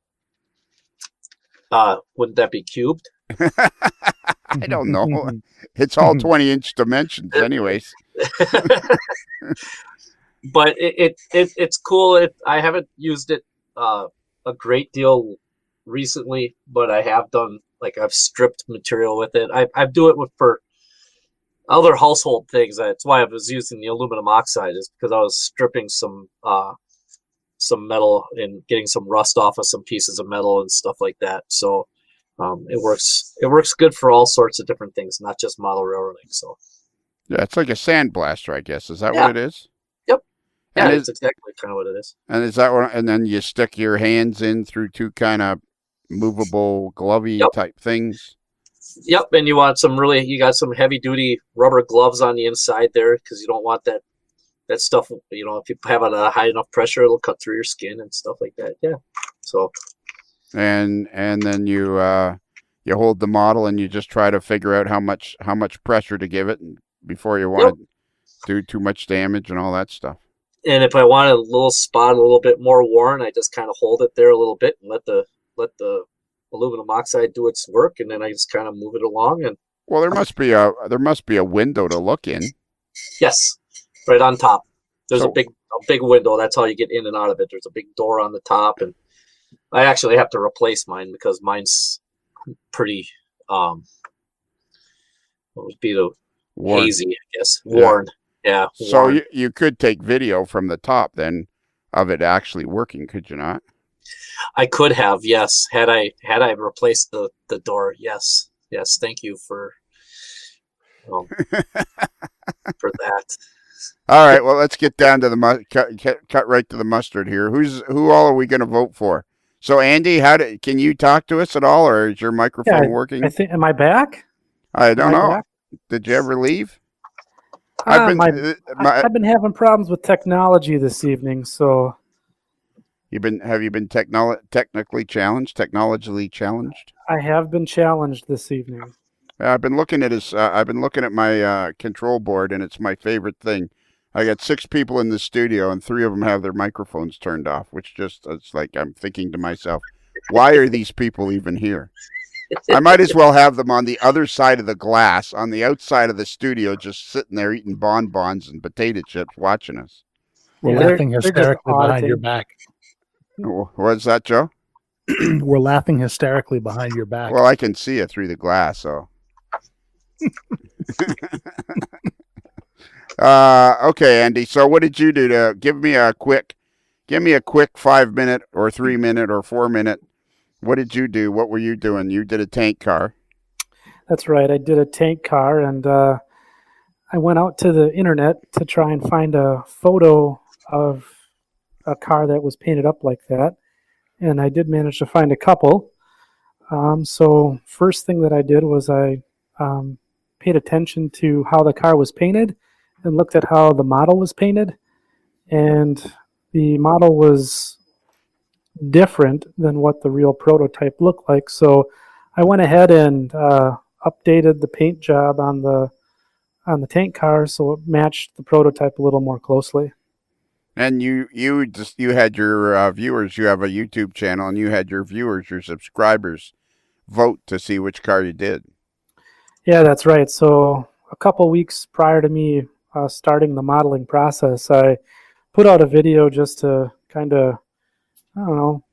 Wouldn't that be cubed? I don't know. It's all 20-inch dimensions, anyways. But it's cool. I haven't used it a great deal recently, but I have done, like, I've stripped material with it. I do it for other household things. That's why I was using the aluminum oxide, is because I was stripping some metal and getting some rust off of some pieces of metal and stuff like that. So it works good for all sorts of different things, not just model railroading. So yeah, it's like a sandblaster, I guess. Is that what it is? Yep. Yeah, and it's exactly kind of what it is. And is that what? And then you stick your hands in through two kind of movable, glovey type things. Yep, and you got some heavy duty rubber gloves on the inside there, because you don't want that stuff. You know, if you have it at a high enough pressure, it'll cut through your skin and stuff like that. Yeah. So. And then you hold the model and you just try to figure out how much pressure to give it before you want to do too much damage and all that stuff. And if I want a little spot a little bit more worn, I just kind of hold it there a little bit and let the aluminum oxide do its work, and then I just kind of move it along. And well, there must be a window to look in. Yes, right on top. There's a big window. That's how you get in and out of it. There's a big door on the top, and I actually have to replace mine because mine's pretty what would be the worn. Hazy, I guess. Worn. Yeah. So worn. you could take video from the top then of it actually working, could you not? I could have, yes. Had I replaced the door, yes. Yes, thank you for for that. All right, well, let's get down to the cut right to the mustard here. Who all are we going to vote for? So, Andy, can you talk to us at all, or is your microphone working? Am I back? I don't know. Back? Did you ever leave? I've been having problems with technology this evening, so. Have you been technically challenged? I have been challenged this evening. I've been looking at my control board, and it's my favorite thing. I got 6 people in the studio, and 3 of them have their microphones turned off, which it's like I'm thinking to myself, why are these people even here? I might as well have them on the other side of the glass, on the outside of the studio, just sitting there eating bonbons and potato chips, watching us. We're laughing hysterically behind your back. What's that, Joe? We're laughing hysterically behind your back. Well, I can see it through the glass, so. Okay, Andy. So what did you do to give me a quick 5-minute or 3-minute or 4-minute? What did you do? What were you doing? You did a tank car. That's right. I did a tank car, and I went out to the internet to try and find a photo of a car that was painted up like that. And I did manage to find a couple. So first thing that I did was I paid attention to how the car was painted and looked at how the model was painted. And the model was different than what the real prototype looked like. So I went ahead and updated the paint job on the tank car so it matched the prototype a little more closely. And you had your viewers. You have a YouTube channel, and you had your viewers, your subscribers, vote to see which car you did. Yeah, that's right. So a couple weeks prior to me starting the modeling process, I put out a video just to kind of, I don't know,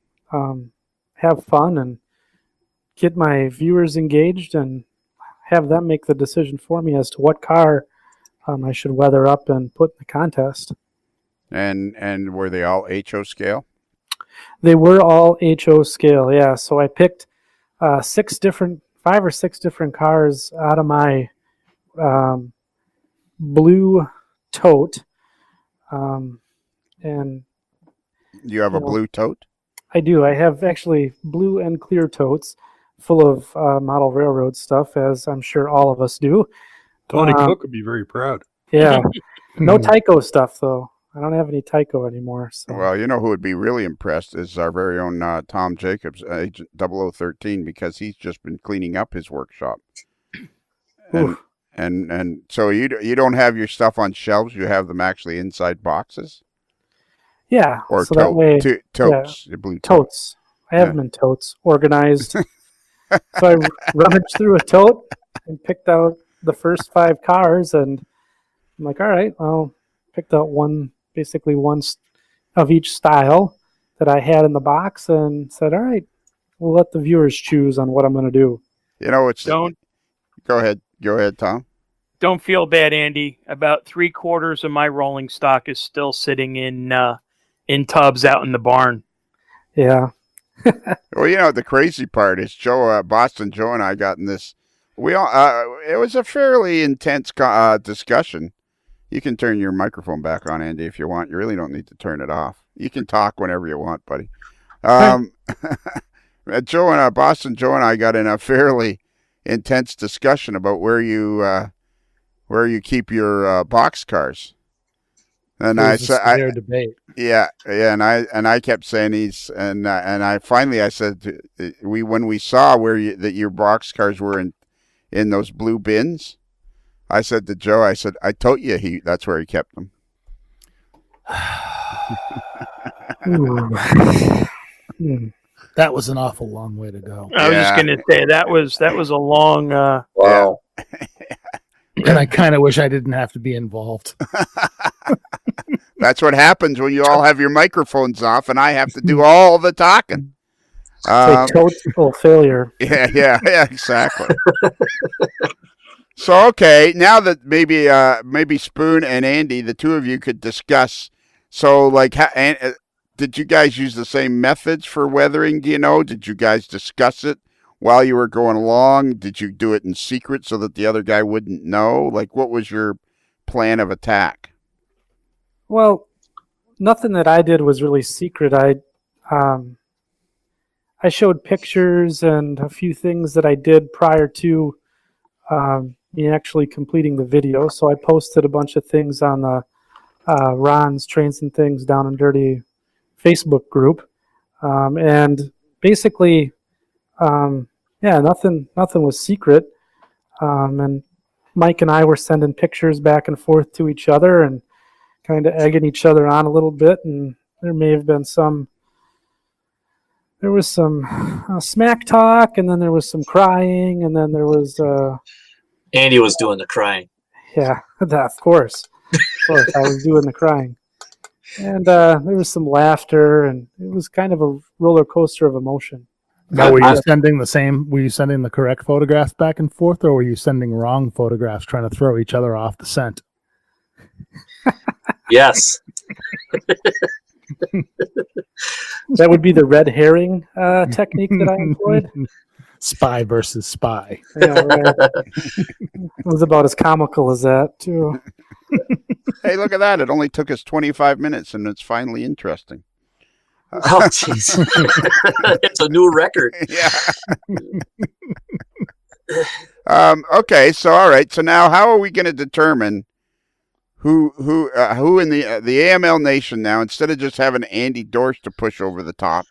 have fun and get my viewers engaged and have them make the decision for me as to what car I should weather up and put in the contest. And were they all HO scale? They were all HO scale, yeah. So I picked 5 or 6 different cars out of my blue tote. And You have a blue tote? I do. I have actually blue and clear totes full of model railroad stuff, as I'm sure all of us do. Tony Cook would be very proud. Yeah. No Tyco stuff, though. I don't have any Tyco anymore. So. Well, you know who would be really impressed is our very own Tom Jacobs, Agent 0013, because he's just been cleaning up his workshop. And so you don't have your stuff on shelves; you have them actually inside boxes. Yeah, or so that way, totes, blue totes. I have them in totes, organized. So I rummaged through a tote and picked out the first 5 cars, and I'm like, all right, well, picked out basically one of each style that I had in the box, and said, all right, we'll let the viewers choose on what I'm going to do. You know, Don't go ahead, Tom. Don't feel bad, Andy. About 3/4 of my rolling stock is still sitting in tubs out in the barn. Yeah. Well, you know, the crazy part is Boston Joe and I got in this. It was a fairly intense discussion. You can turn your microphone back on, Andy, if you want. You really don't need to turn it off. You can talk whenever you want, buddy. Boston Joe and I got in a fairly intense discussion about where you keep your box cars. And I said, debate. Yeah, and I kept saying I said when we saw that your box cars were in those blue bins, I said to Joe, I told you that's where he kept them. That was an awful long way to go. I was just going to say that was a long. Wow. And I kind of wish I didn't have to be involved. That's what happens when you all have your microphones off, and I have to do all the talking. Total failure. Yeah, exactly. So, okay, now that maybe Spoon and Andy, the two of you could discuss. So, did you guys use the same methods for weathering? Do you know? Did you guys discuss it while you were going along? Did you do it in secret so that the other guy wouldn't know? What was your plan of attack? Well, nothing that I did was really secret. I showed pictures and a few things that I did prior to me actually completing the video. So I posted a bunch of things on the Ron's Trains and Things Down and Dirty Facebook group, and basically, nothing was secret. And Mike and I were sending pictures back and forth to each other and kind of egging each other on a little bit, and there may have been some smack talk, and then there was some crying, and then there was Andy was doing the crying. Yeah, of course I was doing the crying, and there was some laughter, and it was kind of a roller coaster of emotion. Now, were you sending the correct photographs back and forth, or were you sending wrong photographs trying to throw each other off the scent? Yes. That would be the red herring technique that I employed. Spy versus spy. Yeah, right. It was about as comical as that, too. Hey, look at that. It only took us 25 minutes, and it's finally interesting. Oh, jeez. It's a new record. Yeah. Okay, so all right. So now how are we going to determine who in the AML Nation now, instead of just having Andy Dorsch to push over the top,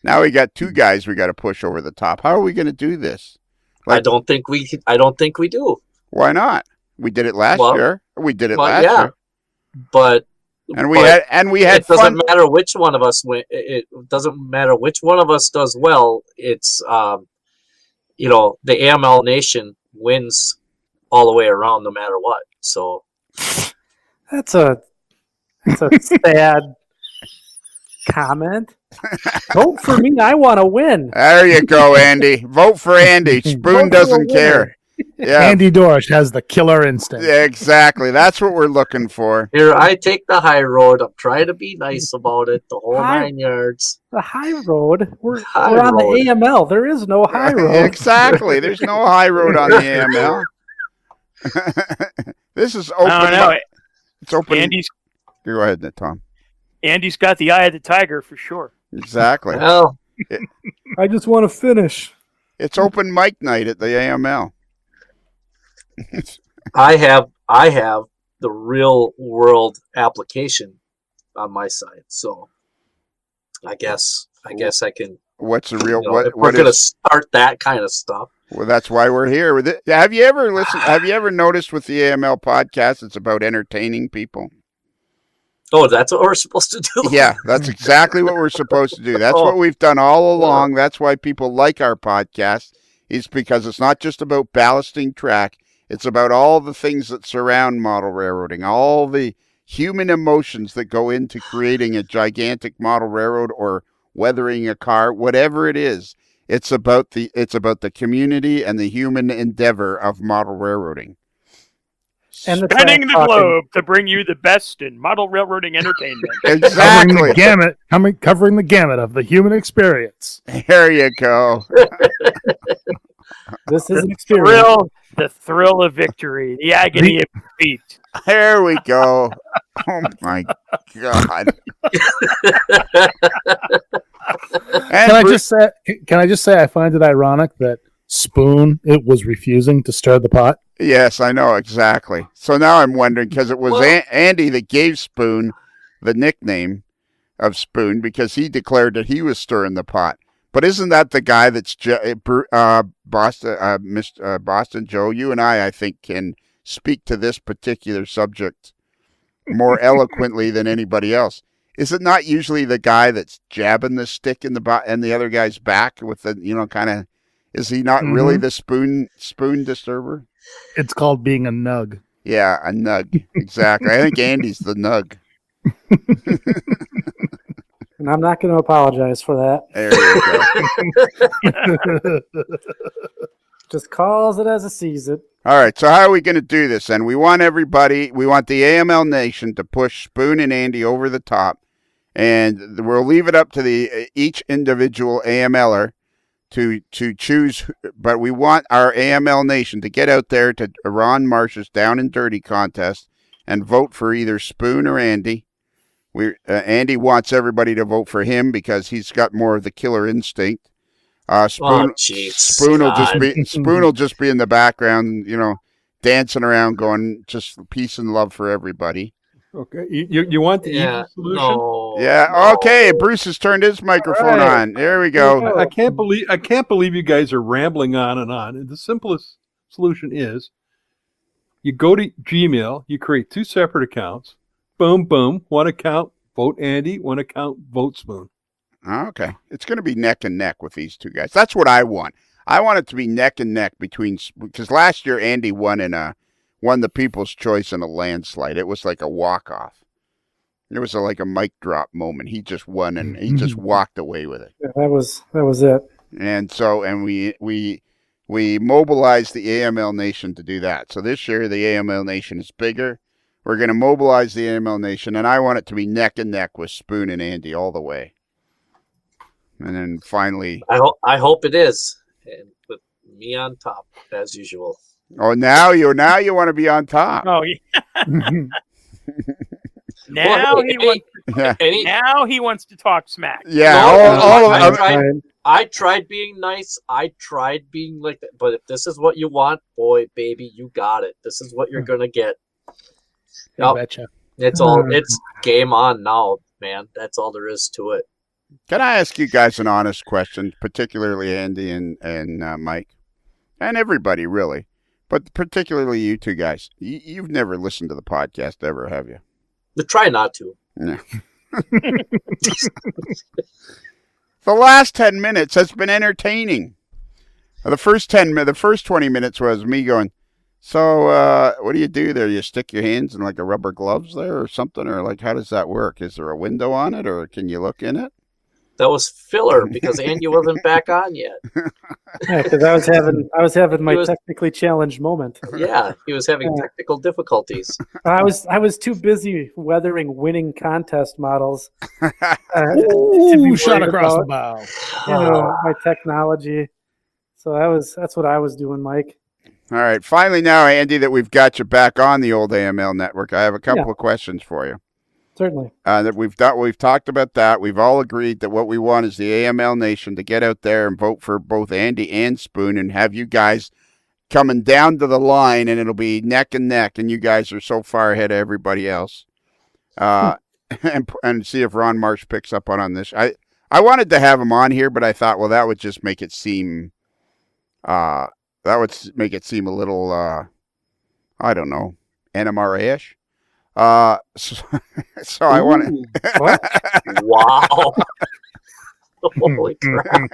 now we got 2 guys we got to push over the top. How are we going to do this? I don't think we do. Why not? We did it last year. We did it last year. But we had it doesn't matter which one of us it doesn't matter which one of us does well. It's the AML Nation wins all the way around, no matter what. So That's a sad comment. Vote for me. I want to win. There you go, Andy. Vote for Andy. Spoon Vote for a doesn't winner. care. Yeah, Andy Dorsch has the killer instinct. yeah, exactly. That's what we're looking for. here, I take the high road. I'm trying to be nice about it, the whole High- 9 yards. The high road. We're High on road. the AML. There is no high road. Exactly. There's no high road on the AML. This is open. I don't know. It's open. Andy's Go ahead, Tom. Andy's got the eye of the tiger for sure. Exactly. Well, I just want to finish. It's open mic night at the AML. I have the real world application on my side, so I guess I can. What's the real? If we're What gonna is? start that kind of stuff. Well, that's why we're here. With it. Have you ever listened? Have you ever noticed with the AML podcast, it's about entertaining people? Oh, that's what we're supposed to do. Yeah, that's exactly what we're supposed to do. That's what we've done all along. That's why people like our podcast. Is because it's not just about ballasting track. It's about all the things that surround model railroading, all the human emotions that go into creating a gigantic model railroad or weathering a car, whatever it is. It's about the community and the human endeavor of model railroading. And the Spanning the track talking. globe to bring you the best in model railroading entertainment. Exactly. Covering the gamut of the human experience. There you go. This is an experience. The thrill of victory, the agony of defeat. There we go. Oh my God. Can I just say I find it ironic that Spoon was refusing to stir the pot. Yes, I know exactly. So now I'm wondering because it was Andy that gave Spoon the nickname of Spoon because he declared that he was stirring the pot. But isn't that the guy that's Boston Joe? You and I think, can speak to this particular subject more eloquently than anybody else. Is it not usually the guy that's jabbing the stick in the other guy's back with the kind of? Is he not really the spoon disturber? It's called being a nug. Yeah, a nug. Exactly. I think Andy's the nug. And I'm not going to apologize for that. There you go. Just calls it as it sees it. All right, so how are we going to do this then? We want the AML Nation to push Spoon and Andy over the top, and we'll leave it up to each individual AMLer to choose, but we want our AML Nation to get out there to Ron Marsh's Down and Dirty contest and vote for either Spoon or Andy. Andy wants everybody to vote for him because he's got more of the killer instinct. Spoon will just be in the background, dancing around, going just peace and love for everybody. Okay, you want the easy solution? No, Yeah. no. Okay. Bruce has turned his microphone on. There we go. I can't believe you guys are rambling on and on. And the simplest solution is you go to Gmail, you create 2 separate accounts. Boom, boom. One account, vote Andy. One account, vote Spoon. Okay. It's going to be neck and neck with these two guys. That's what I want. I want it to be neck and neck because last year Andy won the People's Choice in a landslide. It was like a walk-off. It was like a mic drop moment. He just won and he just walked away with it. Yeah, that was it. And so, we mobilized the AML Nation to do that. So this year the AML Nation is bigger. We're going to mobilize the AML Nation, and I want it to be neck and neck with Spoon and Andy all the way. And then finally, I hope it is, and with me on top as usual. oh, now you want to be on top. Oh, yeah. Now he wants to talk smack. Yeah, No, I tried being nice. I tried being like that. But if this is what you want, boy, baby, you got it. This is what you're gonna get. I betcha. It's game on now, man. That's all there is to it. Can I ask you guys an honest question, particularly Andy and Mike, and everybody really, but particularly you two guys? You've never listened to the podcast ever, have you? But try not to. No. The last 10 minutes has been entertaining. The first 20 minutes was me going, so what do you do there? You stick your hands in like a rubber gloves there or something? Or like, how does that work? Is there a window on it or can you look in it? That was filler because Andy wasn't back on yet. Yeah, because I was having my technically challenged moment. Yeah, he was having technical difficulties. I was too busy weathering winning contest models. Ooh, shot across the bow. My technology. So that's what I was doing, Mike. All right. Finally now, Andy, that we've got you back on the old AML network, I have a couple of questions for you. Certainly. That we've talked about that. We've all agreed that what we want is the AML Nation to get out there and vote for both Andy and Spoon and have you guys coming down to the line, and it'll be neck and neck, and you guys are so far ahead of everybody else. And see if Ron Marsh picks up on this. I wanted to have him on here, but I thought, well, that would just make it seem a little I don't know, NMRA-ish. So I want to. Wow! Holy crap!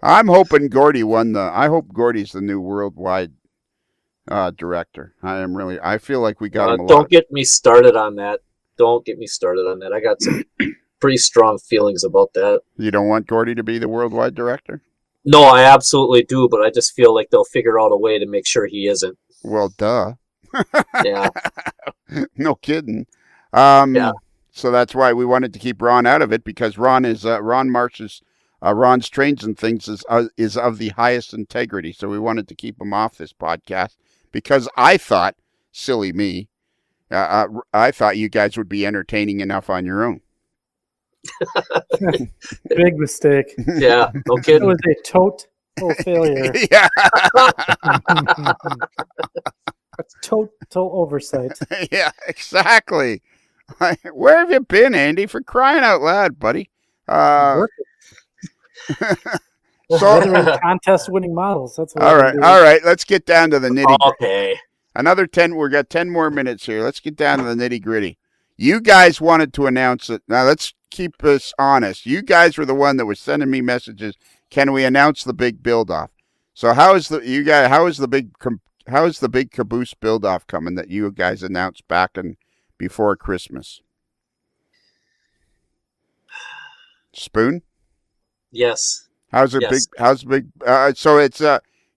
I'm hoping Gordy won I hope Gordy's the new worldwide director. I feel like we got him. Don't get me started on that. I got some pretty strong feelings about that. You don't want Gordy to be the worldwide director? No, I absolutely do, but I just feel like they'll figure out a way to make sure he isn't. Well, duh. Yeah. No kidding. Yeah. So that's why we wanted to keep Ron out of it, because Ron Marsh's Ron's Trains and Things is of the highest integrity. So we wanted to keep him off this podcast because I thought, silly me, I thought you guys would be entertaining enough on your own. Big mistake. Yeah, no kidding. It was a total failure. Yeah. Total oversight. Yeah, exactly. Where have you been, Andy? For crying out loud, buddy. So contest winning models. That's what all right. Let's get down to the nitty. Okay. Another 10. We've got 10 more minutes here. Let's get down to the nitty gritty. You guys wanted to announce it. Now let's keep this honest. You guys were the one that was sending me messages. Can we announce the big build off? So how is the big caboose build off coming that you guys announced back before Christmas? Spoon? Yes. How's it Yes. big? How's big? So it's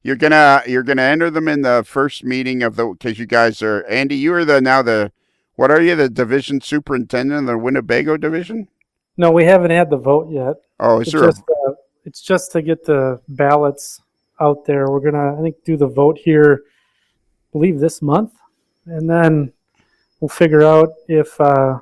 you're gonna enter them in the first meeting because you guys are Andy. You are what are you, the division superintendent of the Winnebago division? No, we haven't had the vote yet. Oh, It's just to get the ballots out there. We're gonna, I think, do the vote here, I believe this month, and then we'll figure out if I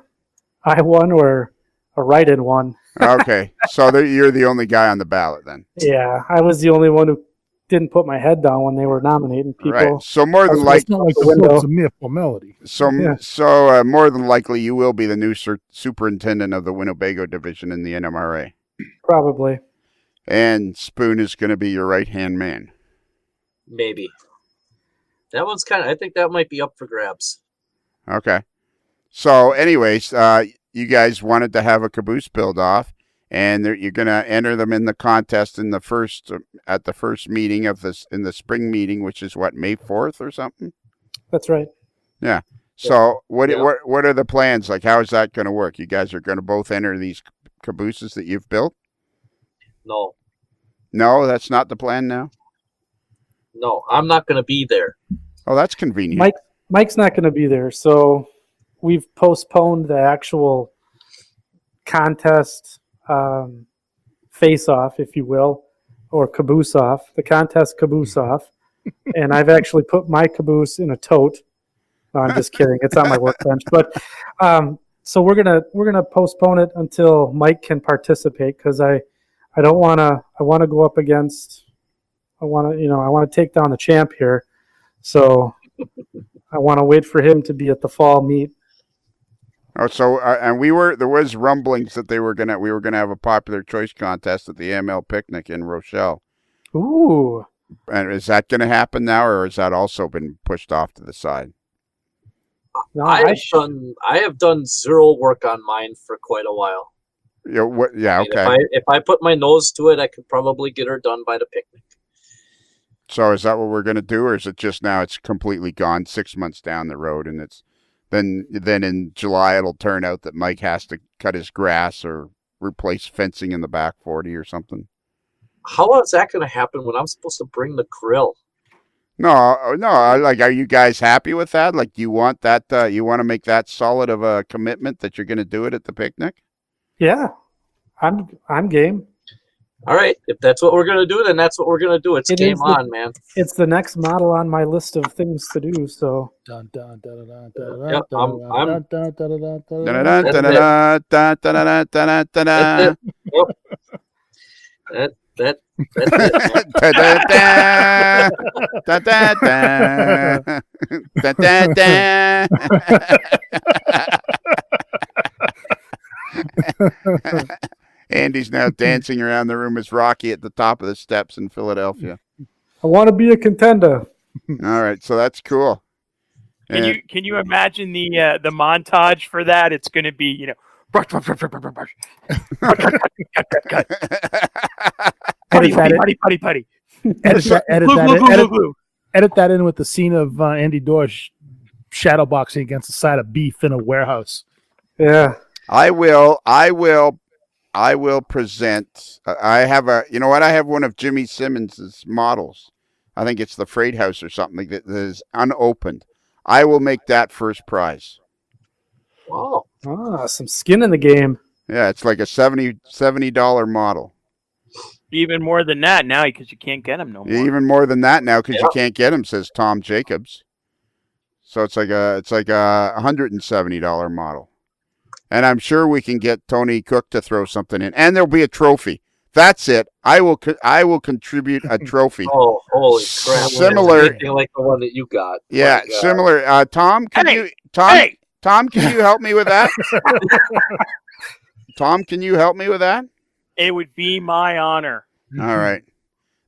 won or a write-in won. Okay, so you're the only guy on the ballot then. Yeah, I was the only one who didn't put my head down when they were nominating people. Right. So more than It's not like the vote's a mere formality. So more than likely you will be the new superintendent of the Winnebago division in the NMRA. Probably. And Spoon is going to be your right-hand man. Maybe. That one's I think that might be up for grabs. Okay. So anyways, you guys wanted to have a caboose build off, and you're going to enter them in the contest at the first meeting in the spring meeting, which is what, May 4th or something? That's right. Yeah. So what are the plans? Like, how is that going to work? You guys are going to both enter these cabooses that you've built? No, that's not the plan now? No, I'm not going to be there. Oh, that's convenient. Mike's not going to be there, so we've postponed the actual contest face-off, if you will, or caboose-off, the contest caboose-off, and I've actually put my caboose in a tote. No, I'm just kidding. It's on my workbench. But so we're gonna postpone it until Mike can participate, because I want to go up against. I want to take down the champ here, so I want to wait for him to be at the fall meet. Oh, so and there was rumblings that we were gonna have a popular choice contest at the AML picnic in Rochelle. Ooh! And is that going to happen now, or has that also been pushed off to the side? No, I have done zero work on mine for quite a while. Yeah. Okay. If I put my nose to it, I could probably get her done by the picnic. So is that what we're going to do, or is it just now it's completely gone 6 months down the road, and it's then in July it'll turn out that Mike has to cut his grass or replace fencing in the back 40 or something? How is that going to happen when I'm supposed to bring the grill? No. Like, are you guys happy with that? Like, do you want that? You want to make that solid of a commitment that you're going to do it at the picnic? Yeah, I'm game. All right, if that's what we're going to do, then that's what we're going to do. It's game on, man. It's the next model on my list of things to do. So I'm that's it. Andy's now dancing around the room as Rocky at the top of the steps in Philadelphia. I want to be a contender. All right, so that's cool. Can you imagine the montage for that? It's going to be, you know, brush, brush, brush, brush, brush, brush. Cut. Putty. Edit that in with the scene of Andy Dorsch shadowboxing against a side of beef in a warehouse. Yeah. I will present. I have one of Jimmy Simmons's models. I think it's the Freight House or something that is unopened. I will make that first prize. wow. Some skin in the game. Yeah, it's like a $70 model. Even more than that now because you can't get them no more. Even more than that now because you can't get them, says Tom Jacobs. So it's like a $170 model. And I'm sure we can get Tony Cook to throw something in, and there'll be a trophy. That's it. I will contribute a trophy. Oh, holy crap! Similar, anything like the one that you got. Yeah, similar. Tom, can you help me with that? Tom, can you help me with that? It would be my honor. All right.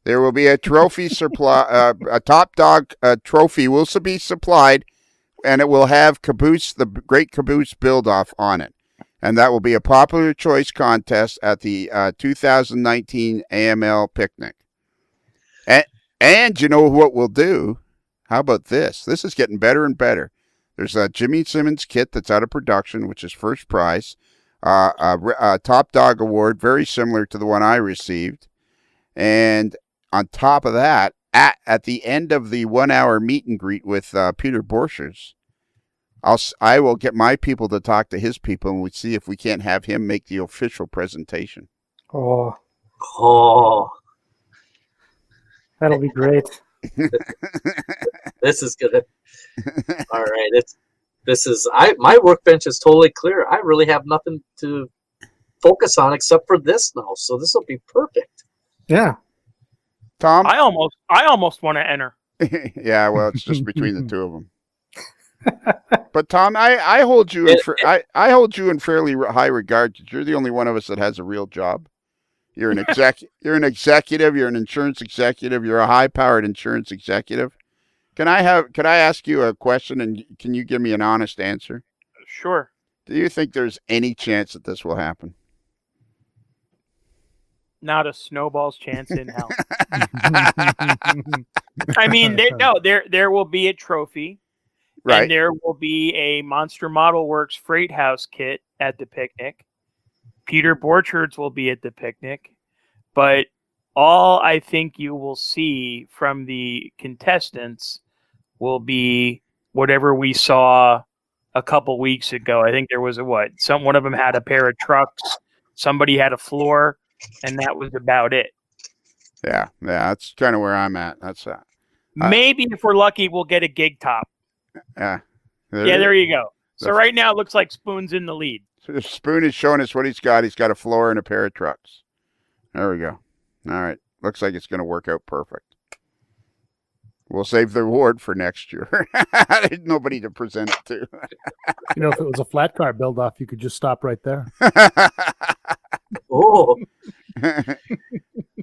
There will be a trophy supply. A top dog trophy will be supplied, and it will have Caboose, the Great Caboose Build-Off on it. And that will be a popular choice contest at the 2019 AML picnic. And you know what we'll do? How about this? This is getting better and better. There's a Jimmy Simmons kit that's out of production, which is first prize. A top dog award, very similar to the one I received. And on top of that, at the end of the 1 hour meet and greet with Peter Borchers, I will get my people to talk to his people, and we'll see if we can't have him make the official presentation. Oh, that'll be great. This is good. All right, my workbench is totally clear. I really have nothing to focus on except for this now, so this will be perfect. Yeah. Tom? I almost want to enter. Yeah, well, it's just between the two of them. But Tom, I hold you I hold you in fairly high regard because you're the only one of us that has a real job. You're an you're an executive. You're an insurance executive. You're a high-powered insurance executive. Can I ask you a question, and can you give me an honest answer? Sure. Do you think there's any chance that this will happen? Not a snowball's chance in hell. I mean, there will be a trophy. Right. And there will be a Monster Model Works Freight House kit at the picnic. Peter Borchard's will be at the picnic. But all I think you will see from the contestants will be whatever we saw a couple weeks ago. I think there was one of them had a pair of trucks, somebody had a floor, and that was about it. Yeah, that's kind of where I'm at. That's that. Maybe if we're lucky, we'll get a gig top. Yeah. There you go. So right now it looks like Spoon's in the lead. So Spoon is showing us what he's got. He's got a floor and a pair of trucks. There we go. All right. Looks like it's going to work out perfect. We'll save the award for next year. There's nobody to present it to. If it was a flat car build-off, you could just stop right there. Oh.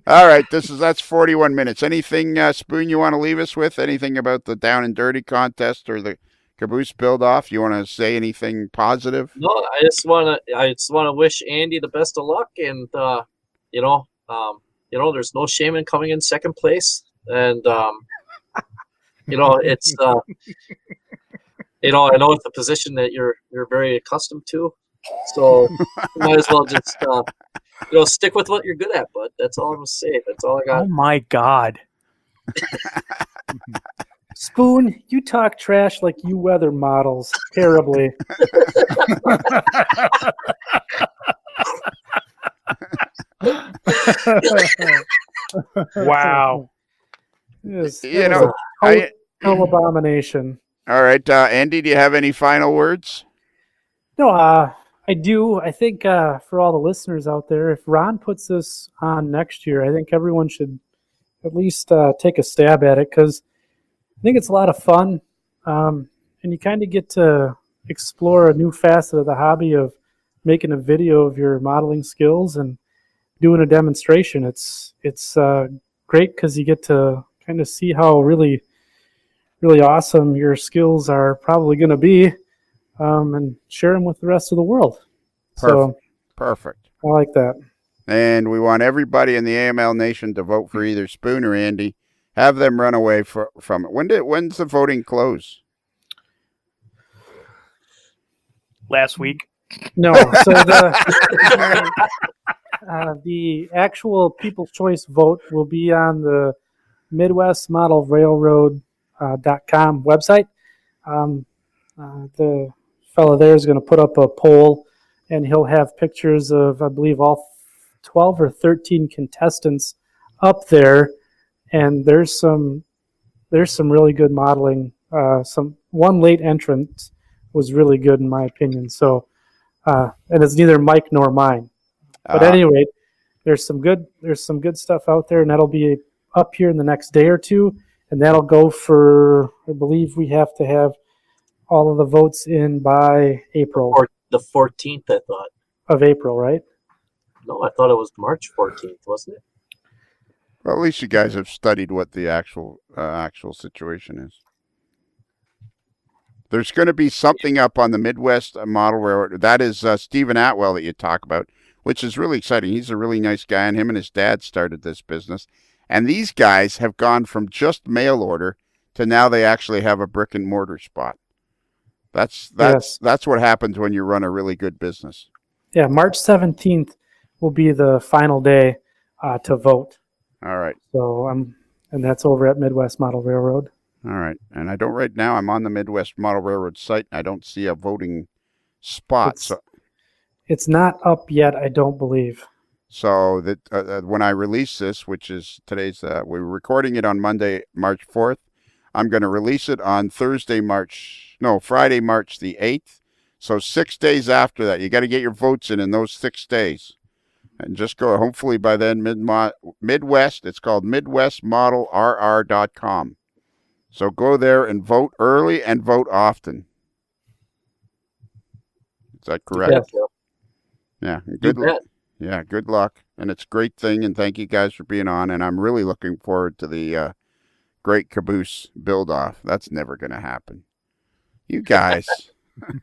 All right, that's 41 minutes. Anything, Spoon, you want to leave us with? Anything about the Down and Dirty contest or the Caboose build-off? You want to say anything positive? No, I just want to wish Andy the best of luck, and there's no shame in coming in second place. and it's I know it's a position that you're very accustomed to, so you might as well just stick with what you're good at, bud. That's all I'm gonna say. That's all I got. Oh my God. Spoon, you talk trash like you weather models terribly. Wow. Yes, You know, I, total abomination. all right, Andy, do you have any final words? No, I do. I think for all the listeners out there, if Ron puts this on next year, I think everyone should at least take a stab at it, because I think it's a lot of fun, and you kind of get to explore a new facet of the hobby of making a video of your modeling skills and doing a demonstration. It's great because you get to kind of see how really awesome your skills are probably going to be, and share them with the rest of the world. So Perfect. I like that. And we want everybody in the AML Nation to vote for either Spoon or Andy. Have them run away from it. When's the voting close? Last week. No, so the actual People's Choice vote will be on the MidwestModelRailroad.com website. The fellow there is going to put up a poll, and he'll have pictures of, I believe, all 12 or 13 contestants up there, and there's some really good modeling. One late entrant was really good in my opinion. So, and it's neither Mike nor mine. But anyway, there's some good stuff out there, and that'll be up here in the next day or two, and that'll go for, I believe we have to have all of the votes in by April. Or the 14th, I thought. Of April, right? No, I thought it was March 14th, wasn't it? Well, at least you guys have studied what the actual situation is. There's going to be something up on the Midwest Model Railroad. That is Stephen Atwell that you talk about, which is really exciting. He's a really nice guy, and him and his dad started this business. And these guys have gone from just mail order to now they actually have a brick and mortar spot. That's what happens when you run a really good business. Yeah, March 17th will be the final day to vote. All right. So and that's over at Midwest Model Railroad. All right. And I don't right now. I'm on the Midwest Model Railroad site, and I don't see a voting spot. It's not up yet, I don't believe. So that when I release this, which is today's, we're recording it on Monday, March 4th. I'm going to release it on Friday, March the 8th. So 6 days after that, you got to get your votes in those 6 days. And just go, hopefully by then, Midwest, it's called MidwestModelRR.com. So go there and vote early and vote often. Is that correct? Yeah. Good luck. And it's a great thing, and thank you guys for being on. And I'm really looking forward to the Great Caboose build-off. That's never going to happen. You guys. You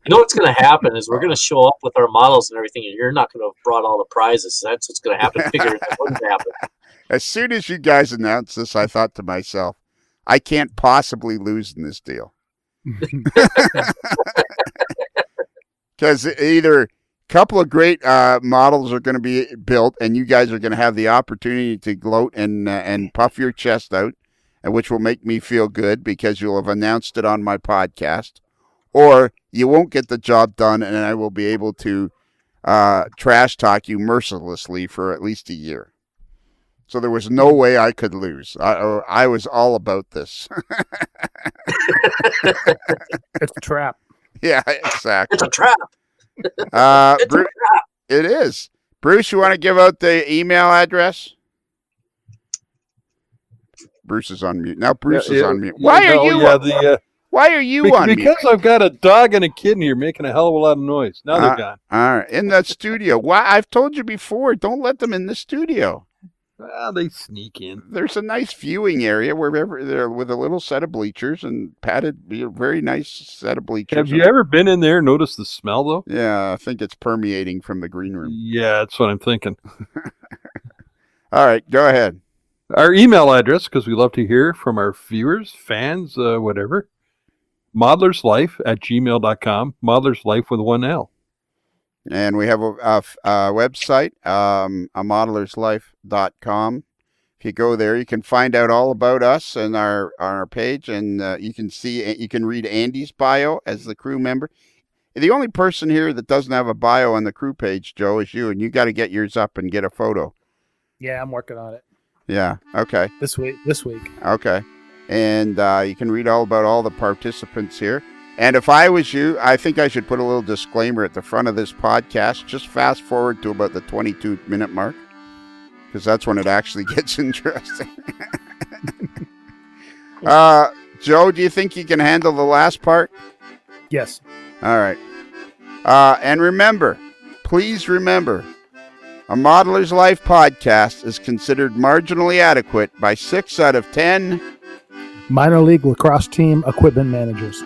know what's going to happen is we're going to show up with our models and everything, and you're not going to have brought all the prizes. That's what's going to happen. Figure it wouldn't happen. As soon as you guys announced this, I thought to myself, I can't possibly lose in this deal. Because either a couple of great models are going to be built, and you guys are going to have the opportunity to gloat and puff your chest out, and which will make me feel good because you'll have announced it on my podcast, or you won't get the job done, and I will be able to trash talk you mercilessly for at least a year. So there was no way I could lose. I was all about this. It's a trap. Yeah, exactly. It's a trap. Bruce, it is. Bruce, you want to give out the email address? Bruce is on mute. Now Bruce is on mute. Why are you on mute? Because I've got a dog and a kid in here making a hell of a lot of noise. Now they're gone. All right. In that studio. Why? I've told you before, don't let them in the studio. Well, they sneak in. There's a nice viewing area wherever they're with a little set of bleachers and padded, very nice set of bleachers. Have you ever been in there and noticed the smell, though? Yeah, I think it's permeating from the green room. Yeah, that's what I'm thinking. All right, go ahead. Our email address, because we love to hear from our viewers, fans, whatever. modlerslife@gmail.com. Modlerslife with one L. And we have a website, amodellerslife.com. If you go there, you can find out all about us and our page, and you can read Andy's bio as the crew member. The only person here that doesn't have a bio on the crew page, Joe, is you, and you got to get yours up and get a photo. Yeah, I'm working on it. Yeah. Okay. This week. Okay. And you can read all about all the participants here. And if I was you, I think I should put a little disclaimer at the front of this podcast. Just fast forward to about the 22-minute mark, because that's when it actually gets interesting. Joe, do you think you can handle the last part? Yes. All right. And remember, please remember, a Modeler's Life podcast is considered marginally adequate by 6 out of 10 minor league lacrosse team equipment managers.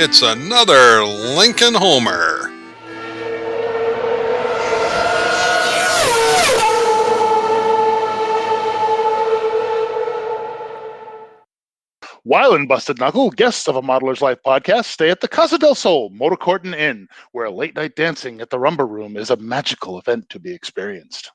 It's another Lincoln Homer. While in Busted Knuckle, guests of a Modeler's Life podcast stay at the Casa del Sol Motor Court and Inn, where late night dancing at the Rumba Room is a magical event to be experienced.